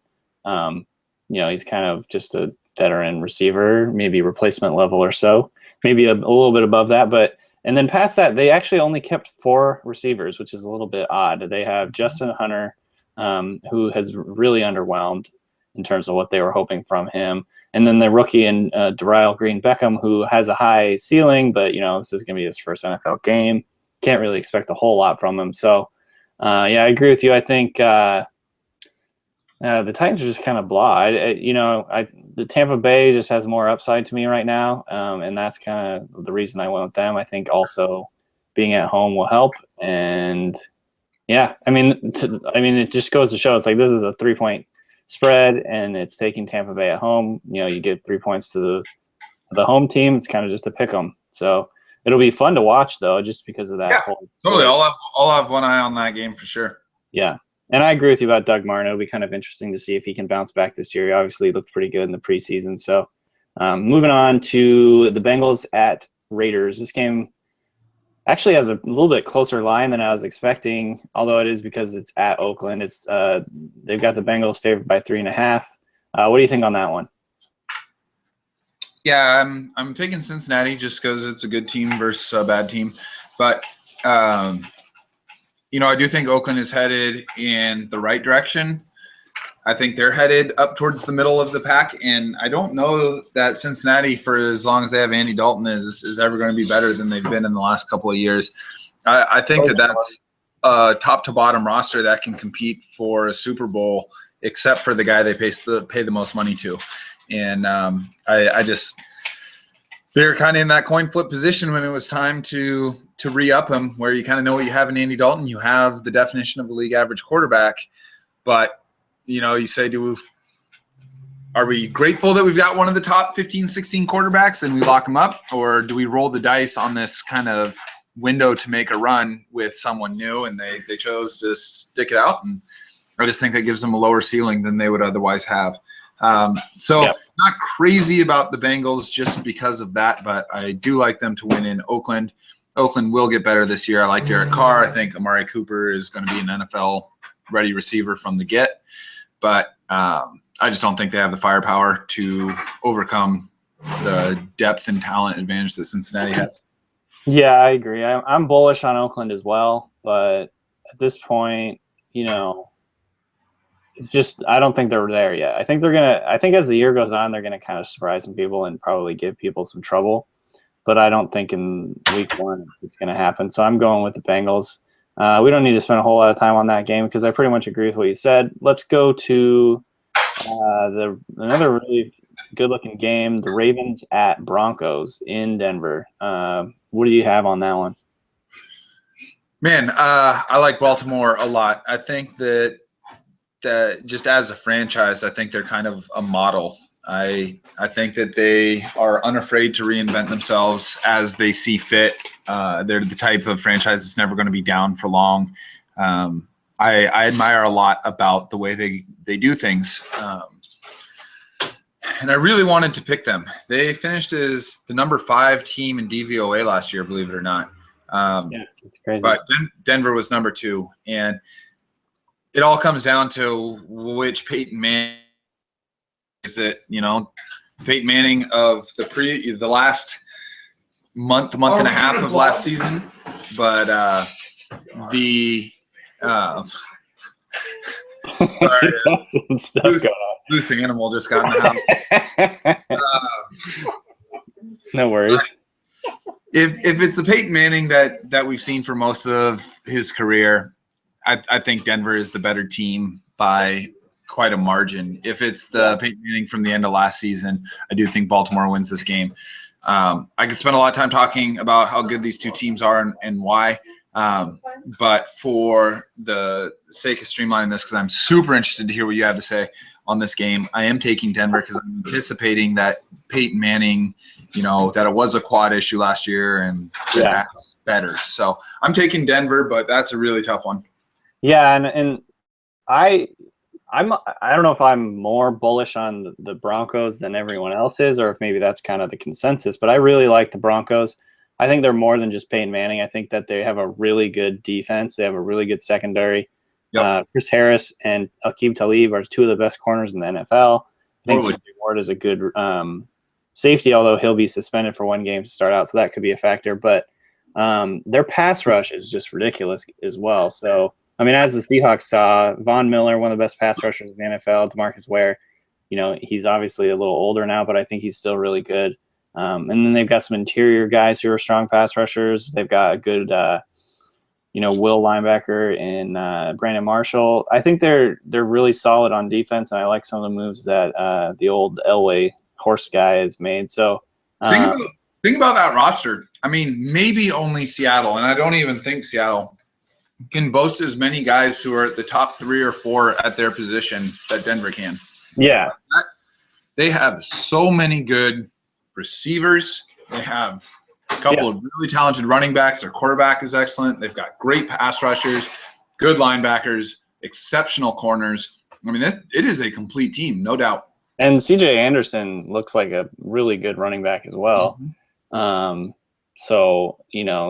S1: he's kind of just a veteran receiver, maybe replacement level or so, maybe a little bit above that. And then past that, they actually only kept 4 receivers, which is a little bit odd. They have Justin Hunter, who has really underwhelmed in terms of what they were hoping from him. And then the rookie in Darrell Green-Beckham, who has a high ceiling, but, this is going to be his first NFL game. Can't really expect a whole lot from him. So, I agree with you. I think the Titans are just kind of blah. The Tampa Bay just has more upside to me right now, and that's kind of the reason I went with them. I think also being at home will help. And, it just goes to show it's like this is a 3-point spread, and it's taking Tampa Bay at home. You give 3 points to the home team. It's kind of just a pick 'em. So it'll be fun to watch though, just because of that.
S2: Yeah, totally. I'll have one eye on that game for sure.
S1: Yeah, and I agree with you about Doug Martin. It'll be kind of interesting to see if he can bounce back this year. He obviously looked pretty good in the preseason. So moving on to the Bengals at Raiders. This game actually has a little bit closer line than I was expecting, although it is because it's at Oakland. It's they've got the Bengals favored by 3.5. What do you think on that one?
S2: Yeah, I'm taking Cincinnati just because it's a good team versus a bad team. But I do think Oakland is headed in the right direction. I think they're headed up towards the middle of the pack, and I don't know that Cincinnati, for as long as they have Andy Dalton, is ever going to be better than they've been in the last couple of years. I think that's a top to bottom roster that can compete for a Super Bowl, except for the guy they pay the most money to. And I just they're kind of in that coin flip position when it was time to re-up him, where you kind of know what you have in Andy Dalton. You have the definition of a league average quarterback, but you say, are we grateful that we've got one of the top 15, 16 quarterbacks and we lock him up, or do we roll the dice on this kind of window to make a run with someone new, and they chose to stick it out, and I just think that gives them a lower ceiling than they would otherwise have. Not crazy about the Bengals just because of that, but I do like them to win in Oakland. Oakland will get better this year. I like Derek Carr. I think Amari Cooper is going to be an NFL-ready receiver from the get, but I just don't think they have the firepower to overcome the depth and talent advantage that Cincinnati has.
S1: Yeah, I agree. I'm bullish on Oakland as well, but at this point, it's just I don't think they're there yet. I think as the year goes on, they're gonna kind of surprise some people and probably give people some trouble. But I don't think in week one it's gonna happen. So I'm going with the Bengals. We don't need to spend a whole lot of time on that game because I pretty much agree with what you said. Let's go to another really good-looking game, the Ravens at Broncos in Denver. What do you have on that one?
S2: Man, I like Baltimore a lot. I think that just as a franchise, I think they're kind of a model. I think that they are unafraid to reinvent themselves as they see fit. They're the type of franchise that's never going to be down for long. I admire a lot about the way they do things. And I really wanted to pick them. They finished as the number 5 team in DVOA last year, believe it or not.
S1: It's crazy.
S2: But Denver was number 2. And it all comes down to which Peyton Manning is it, Peyton Manning of the last month and a half of last season. But loose animal just got in the house.
S1: No worries.
S2: If it's the Peyton Manning that we've seen for most of his career, I think Denver is the better team by quite a margin. If it's the Peyton Manning from the end of last season, I do think Baltimore wins this game. I could spend a lot of time talking about how good these two teams are and why. But for the sake of streamlining this, because I'm super interested to hear what you have to say on this game, I am taking Denver because I'm anticipating that Peyton Manning, that it was a quad issue last year and that's better. So I'm taking Denver, but that's a really tough one.
S1: Yeah, and I don't know if I'm more bullish on the Broncos than everyone else is, or if maybe that's kind of the consensus, but I really like the Broncos. I think they're more than just Peyton Manning. I think that they have a really good defense. They have a really good secondary. Yep. Chris Harris and Aqib Talib are 2 of the best corners in the NFL. I think J.J. Ward is a good safety, although he'll be suspended for 1 game to start out, so that could be a factor. But their pass rush is just ridiculous as well. So, as the Seahawks saw, Von Miller, one of the best pass rushers in the NFL, DeMarcus Ware, he's obviously a little older now, but I think he's still really good. And then they've got some interior guys who are strong pass rushers. They've got a good, will linebacker in Brandon Marshall. I think they're really solid on defense, and I like some of the moves that the old Elway horse guy has made. So
S2: think about that roster. Maybe only Seattle, and I don't even think Seattle can boast as many guys who are at the top 3 or 4 at their position that Denver can.
S1: Yeah.
S2: They have so many good receivers. They have a couple of really talented running backs. Their quarterback is excellent. They've got great pass rushers, good linebackers, exceptional corners. It is a complete team, no doubt.
S1: And CJ Anderson looks like a really good running back as well. Mm-hmm. So,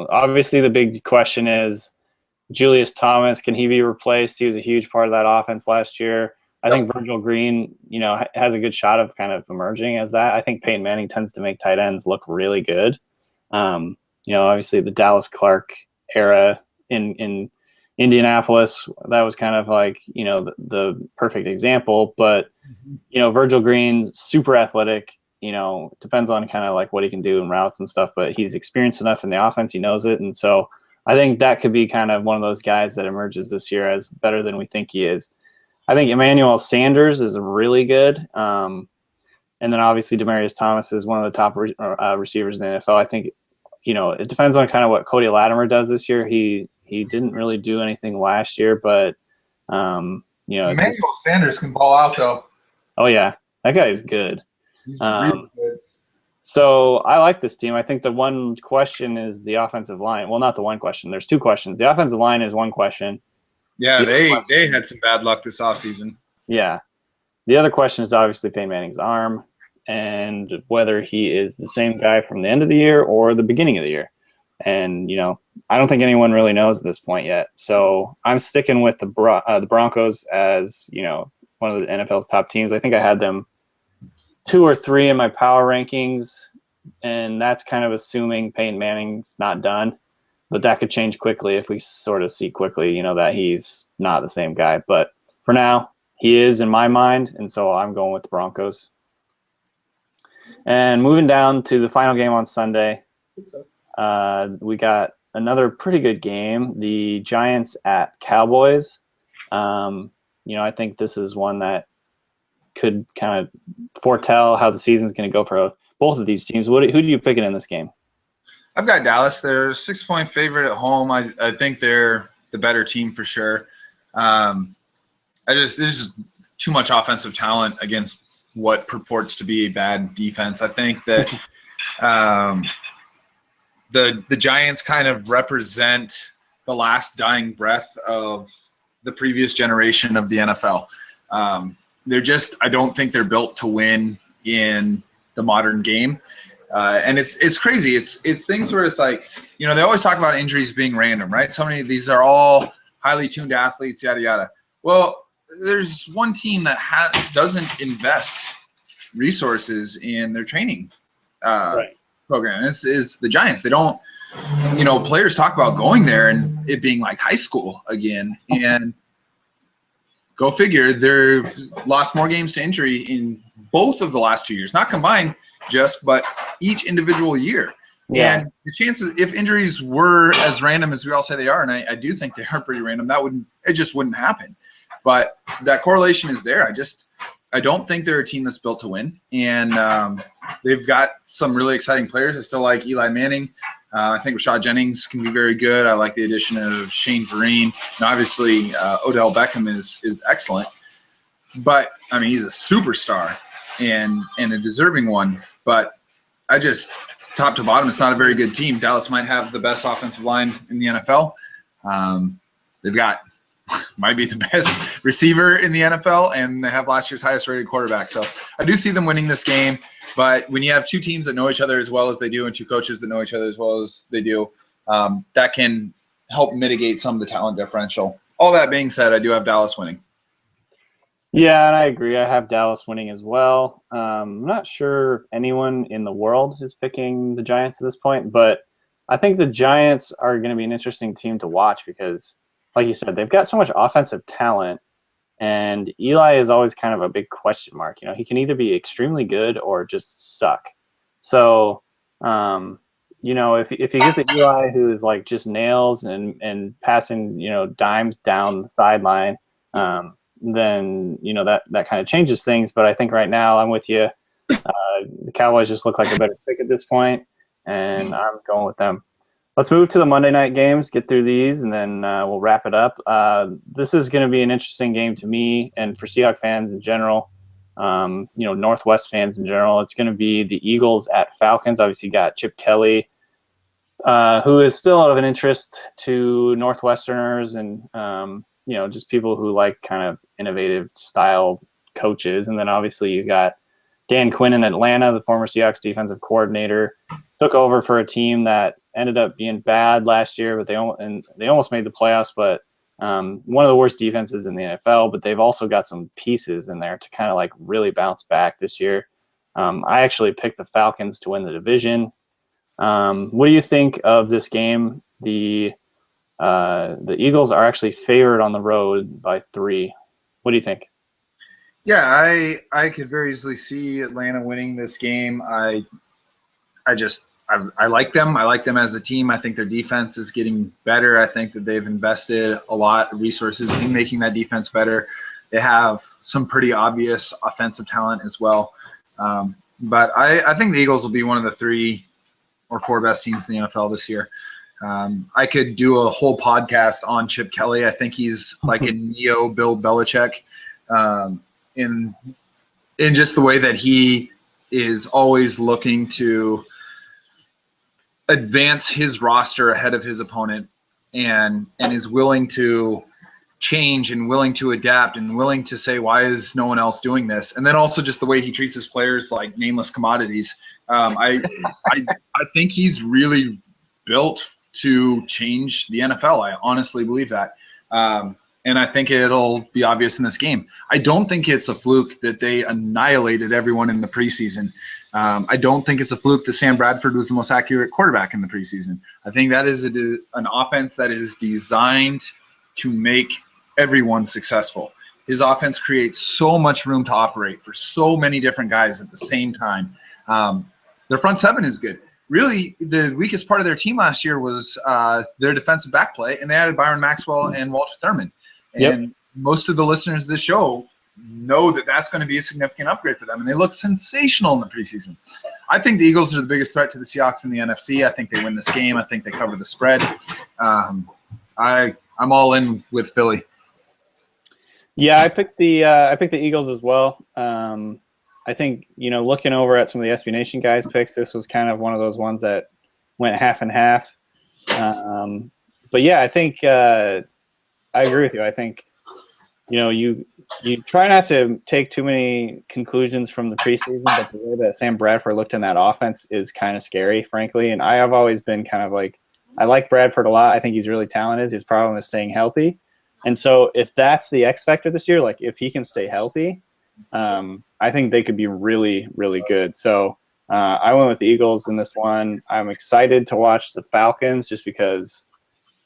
S1: obviously the big question is Julius Thomas, can he be replaced? He was a huge part of that offense last year. I think Virgil Green, has a good shot of kind of emerging as that. I think Peyton Manning tends to make tight ends look really good. Obviously the Dallas Clark era in Indianapolis, that was kind of like, the perfect example. But, Virgil Green, super athletic, depends on kind of like what he can do in routes and stuff. But he's experienced enough in the offense. He knows it. And so I think that could be kind of one of those guys that emerges this year as better than we think he is. I think Emmanuel Sanders is really good. And then obviously Demaryius Thomas is one of the top receivers in the NFL. I think, it depends on kind of what Cody Latimer does this year. He didn't really do anything last year, but
S2: Emmanuel Sanders can ball out though.
S1: Oh yeah, that guy is good.
S2: He's really good.
S1: So I like this team. I think the one question is the offensive line. Well, not the one question. There's two questions. The offensive line is one question.
S2: Yeah, they had some bad luck this offseason.
S1: Yeah. The other question is obviously Peyton Manning's arm and whether he is the same guy from the end of the year or the beginning of the year. And, I don't think anyone really knows at this point yet. So I'm sticking with the Broncos as, one of the NFL's top teams. I think I had them 2 or 3 in my power rankings, and that's kind of assuming Peyton Manning's not done. But that could change quickly if we sort of see quickly, that he's not the same guy. But for now, he is in my mind, and so I'm going with the Broncos. And moving down to the final game on Sunday, we got another pretty good game, the Giants at Cowboys. I think this is one that could kind of foretell how the season's going to go for both of these teams. Who do you pick in this game?
S2: I've got Dallas. They're a 6-point favorite at home. I think they're the better team for sure. This is too much offensive talent against what purports to be a bad defense. I think that the Giants kind of represent the last dying breath of the previous generation of the NFL. I don't think they're built to win in the modern game. And it's crazy. It's things where it's like, they always talk about injuries being random, right? So many of these are all highly tuned athletes, yada, yada. Well, there's one team that doesn't invest resources in their training program. This is the Giants. They don't, players talk about going there and it being like high school again. And go figure, they've lost more games to injury in both of the last 2 years, not combined but each individual year. Yeah. And the chances, if injuries were as random as we all say they are, and I do think they are pretty random, it just wouldn't happen. But that correlation is there. I don't think they're a team that's built to win. And they've got some really exciting players. I still like Eli Manning. I think Rashad Jennings can be very good. I like the addition of Shane Vereen. And obviously, Odell Beckham is excellent. But, he's a superstar and a deserving one. But top to bottom, it's not a very good team. Dallas might have the best offensive line in the NFL. They've got might be the best receiver in the NFL, and they have last year's highest rated quarterback. So I do see them winning this game. But when you have two teams that know each other as well as they do and two coaches that know each other as well as they do, that can help mitigate some of the talent differential. All that being said, I do have Dallas winning.
S1: Yeah, and I agree. I have Dallas winning as well. I'm not sure if anyone in the world is picking the Giants at this point, but I think the Giants are going to be an interesting team to watch because, like you said, they've got so much offensive talent, and Eli is always kind of a big question mark. He can either be extremely good or just suck. So, if you get the Eli who is like just nails and passing, dimes down the sideline, then that kind of changes things. But I think right now I'm with you. The Cowboys just look like a better pick at this point, and I'm going with them. Let's move to the Monday night games, get through these, and then we'll wrap it up. This is going to be an interesting game to me and for Seahawks fans in general, Northwest fans in general. It's going to be the Eagles at Falcons. Obviously, you got Chip Kelly, who is still of an interest to Northwesterners and, just people who like kind of innovative style coaches. And then obviously you got Dan Quinn in Atlanta, the former Seahawks defensive coordinator, took over for a team that ended up being bad last year, but they almost made the playoffs, but one of the worst defenses in the NFL, but they've also got some pieces in there to kind of like really bounce back this year. I actually picked the Falcons to win the division. What do you think of this game? The Eagles are actually favored on the road by 3. What do you think?
S2: Yeah, I could very easily see Atlanta winning this game. I I like them. I like them as a team. I think their defense is getting better. I think that they've invested a lot of resources in making that defense better. They have some pretty obvious offensive talent as well. But I think the Eagles will be one of the 3 or 4 best teams in the NFL this year. I could do a whole podcast on Chip Kelly. I think he's like a neo Bill Belichick in just the way that he is always looking to advance his roster ahead of his opponent and is willing to change and willing to adapt and willing to say, why is no one else doing this? And then also just the way he treats his players like nameless commodities. I think he's really built to change the NFL. I honestly believe that. And I think it'll be obvious in this game. I don't think it's a fluke that they annihilated everyone in the preseason. I don't think it's a fluke that Sam Bradford was the most accurate quarterback in the preseason. I think that is an offense that is designed to make everyone successful. His offense creates so much room to operate for so many different guys at the same time. Their front seven is good. Really, the weakest part of their team last year was their defensive back play, and they added Byron Maxwell and Walter Thurman. And most of the listeners of this show know that that's going to be a significant upgrade for them, and they look sensational in the preseason. I think the Eagles are the biggest threat to the Seahawks in the NFC. I think they win this game. I think they cover the spread. I'm all in with Philly.
S1: Yeah, I picked the Eagles as well. I think, looking over at some of the SB Nation guys' picks, this was kind of one of those ones that went half and half. But yeah, I think I agree with you. I think, you try not to take too many conclusions from the preseason, but the way that Sam Bradford looked in that offense is kind of scary, frankly. And I have always been kind of like, I like Bradford a lot. I think he's really talented. His problem is staying healthy. And so if that's the X factor this year, like if he can stay healthy, I think they could be really, really good. So I went with the Eagles in this one. I'm excited to watch the Falcons just because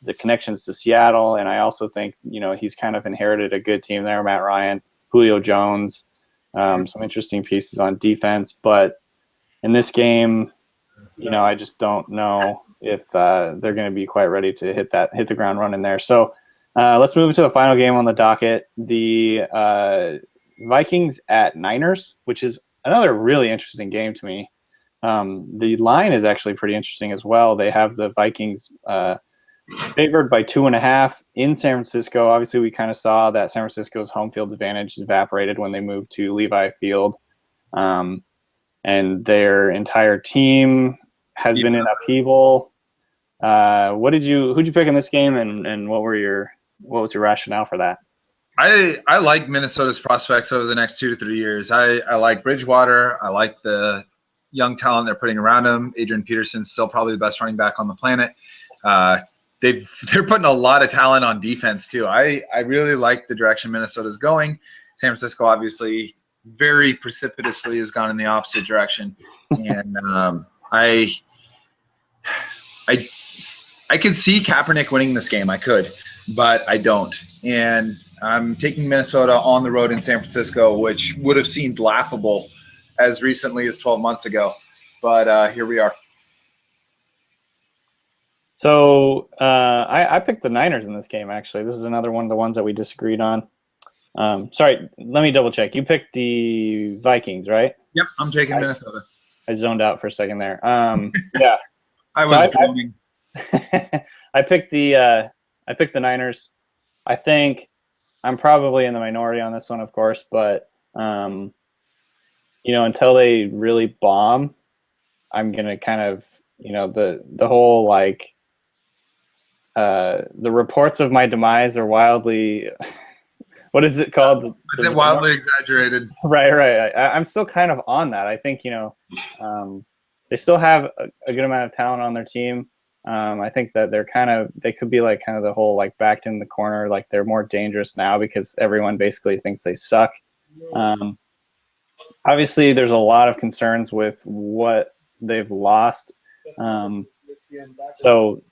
S1: the connections to Seattle. And I also think, he's kind of inherited a good team there. Matt Ryan, Julio Jones, some interesting pieces on defense. But in this game, I just don't know if they're going to be quite ready to hit the ground running there. So let's move to the final game on the docket. The Vikings at Niners, which is another really interesting game to me. The line is actually pretty interesting as well. They have the Vikings favored by 2.5 in San Francisco. Obviously, we kind of saw that San Francisco's home field advantage evaporated when they moved to Levi Field. And their entire team has been in upheaval. Who'd you pick in this game, and what was your rationale for that?
S2: I like Minnesota's prospects over the next 2 to 3 years. I like Bridgewater. I like the young talent they're putting around him. Adrian Peterson's still probably the best running back on the planet. They're putting a lot of talent on defense too. I really like the direction Minnesota's going. San Francisco obviously very precipitously has gone in the opposite direction, and I could see Kaepernick winning this game. I could, but I don't. And I'm taking Minnesota on the road in San Francisco, which would have seemed laughable as recently as 12 months ago. But here we are.
S1: So I picked the Niners in this game, actually. This is another one of the ones that we disagreed on. Sorry, let me double check. You picked the Vikings, right?
S2: Yep, I'm taking Minnesota.
S1: I zoned out for a second there. Yeah.
S2: I was dreaming.
S1: I picked the Niners. I think I'm probably in the minority on this one, of course, but until they really bomb, I'm gonna kind of the whole like the reports of my demise are wildly what is it called?
S2: I think wildly exaggerated.
S1: Right. I'm still kind of on that. I think they still have a good amount of talent on their team. I think that they could be like kind of the whole like backed in the corner, like they're more dangerous now because everyone basically thinks they suck. Obviously, there's a lot of concerns with what they've lost. So,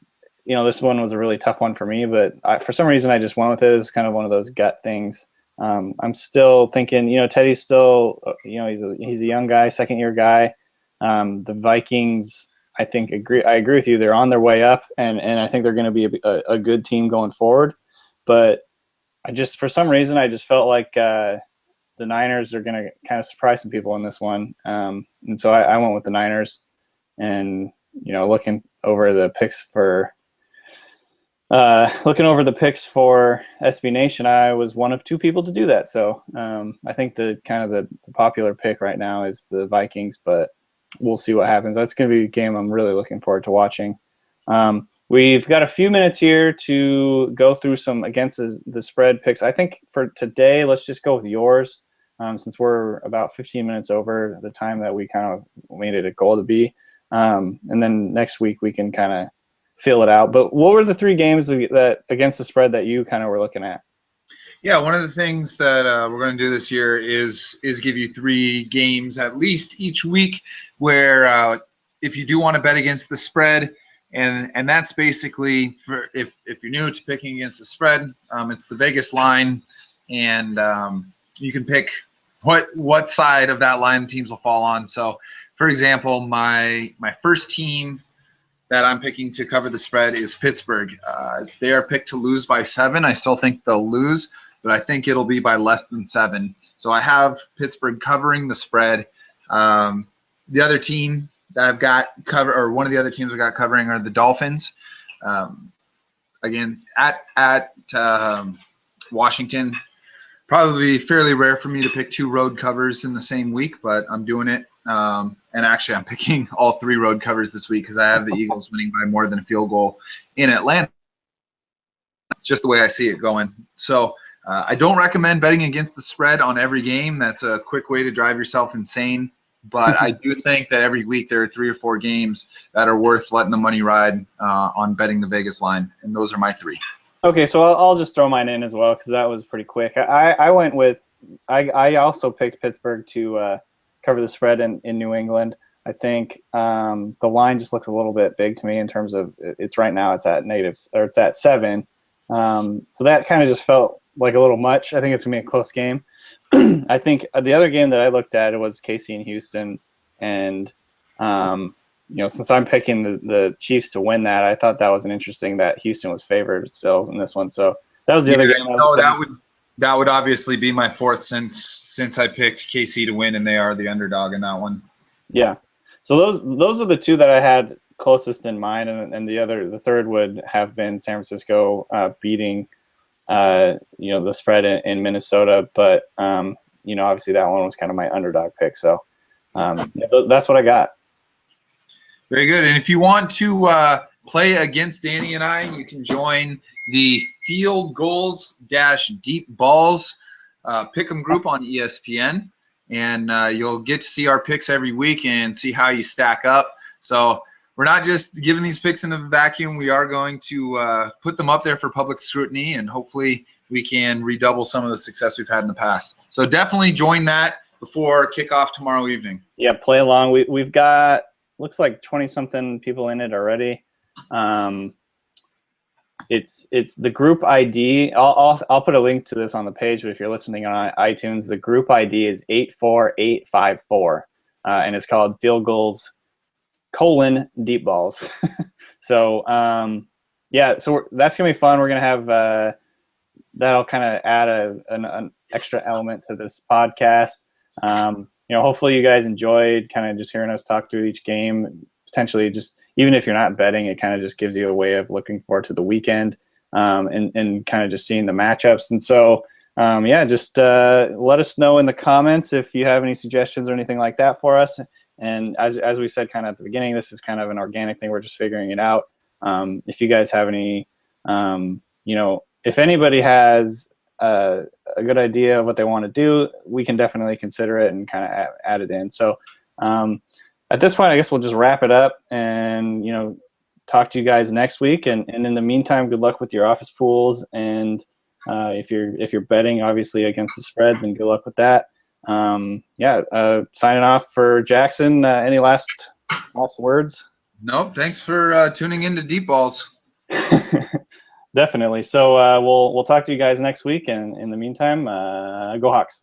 S1: this one was a really tough one for me, but for some reason I just went with it. It's kind of one of those gut things. I'm still thinking, Teddy's still, he's a young guy, second-year guy. The Vikings I agree with you. They're on their way up, and I think they're going to be a good team going forward. But for some reason, I just felt like the Niners are going to kind of surprise some people in this one. And so I went with the Niners, and looking over the picks for SB Nation, I was one of two people to do that. So I think the popular pick right now is the Vikings, but we'll see what happens. That's going to be a game I'm really looking forward to watching. We've got a few minutes here to go through some against the spread picks. I think for today, let's just go with yours, since we're about 15 minutes over the time that we kind of made it a goal to be. And then next week we can kind of fill it out. But what were the 3 games that against the spread that you kind of were looking at?
S2: Yeah, one of the things that we're going to do this year is give you 3 games at least each week where if you do want to bet against the spread, and that's basically for if you're new to picking against the spread, it's the Vegas line, and you can pick what side of that line teams will fall on. So, for example, my first team that I'm picking to cover the spread is Pittsburgh. They are picked to lose by 7. I still think they'll lose, but I think it'll be by less than 7. So I have Pittsburgh covering the spread. The other team that I've got one of the other teams I've got covering are the Dolphins. Again, at Washington. Probably fairly rare for me to pick 2 road covers in the same week, but I'm doing it. And actually, I'm picking all 3 road covers this week because I have the Eagles winning by more than a field goal in Atlanta. Just the way I see it going. So I don't recommend betting against the spread on every game. That's a quick way to drive yourself insane. But I do think that every week there are 3 or 4 games that are worth letting the money ride on betting the Vegas line, and those are my 3.
S1: Okay, so I'll just throw mine in as well because that was pretty quick. I went with I also picked Pittsburgh to cover the spread in New England. I think the line just looks a little bit big to me in terms of it's right now it's at 7. So that kind of just felt like a little much. I think it's gonna be a close game. I think the other game that I looked at was KC and Houston, and since I'm picking the Chiefs to win that, I thought that was an interesting that Houston was favored still in this one. So that was the other game.
S2: That would obviously be my 4th since I picked KC to win, and they are the underdog in that one.
S1: Yeah. So those are the 2 that I had closest in mind, and the third would have been San Francisco beating the spread in Minnesota, but obviously that one was kind of my underdog pick. So that's what I got.
S2: Very good. And if you want to play against Danny and I, you can join the Field Goals - Deep Balls Pick'em group on ESPN, and you'll get to see our picks every week and see how you stack up. So we're not just giving these picks in a vacuum. We are going to put them up there for public scrutiny, and hopefully we can redouble some of the success we've had in the past. So definitely join that before kickoff tomorrow evening.
S1: Yeah, play along. We've got looks like 20-something people in it already. It's the group ID. I'll put a link to this on the page, but if you're listening on iTunes, the group ID is 84854, and it's called Field Goals Deep Balls. So so that's gonna be fun. We're gonna have that'll kind of add an extra element to this podcast. Hopefully you guys enjoyed kind of just hearing us talk through each game. Potentially, just even if you're not betting, it kind of just gives you a way of looking forward to the weekend and kind of just seeing the matchups. And so, just let us know in the comments if you have any suggestions or anything like that for us. And as we said kind of at the beginning, this is kind of an organic thing. We're just figuring it out. If you guys have any, if anybody has a good idea of what they want to do, we can definitely consider it and kind of add it in. So at this point, I guess we'll just wrap it up and, talk to you guys next week. And in the meantime, good luck with your office pools. And if you're betting, obviously, against the spread, then good luck with that. Signing off for Jackson. Any last words?
S2: No, thanks for tuning in to Deep Balls.
S1: Definitely. So we'll talk to you guys next week. And in the meantime, go Hawks.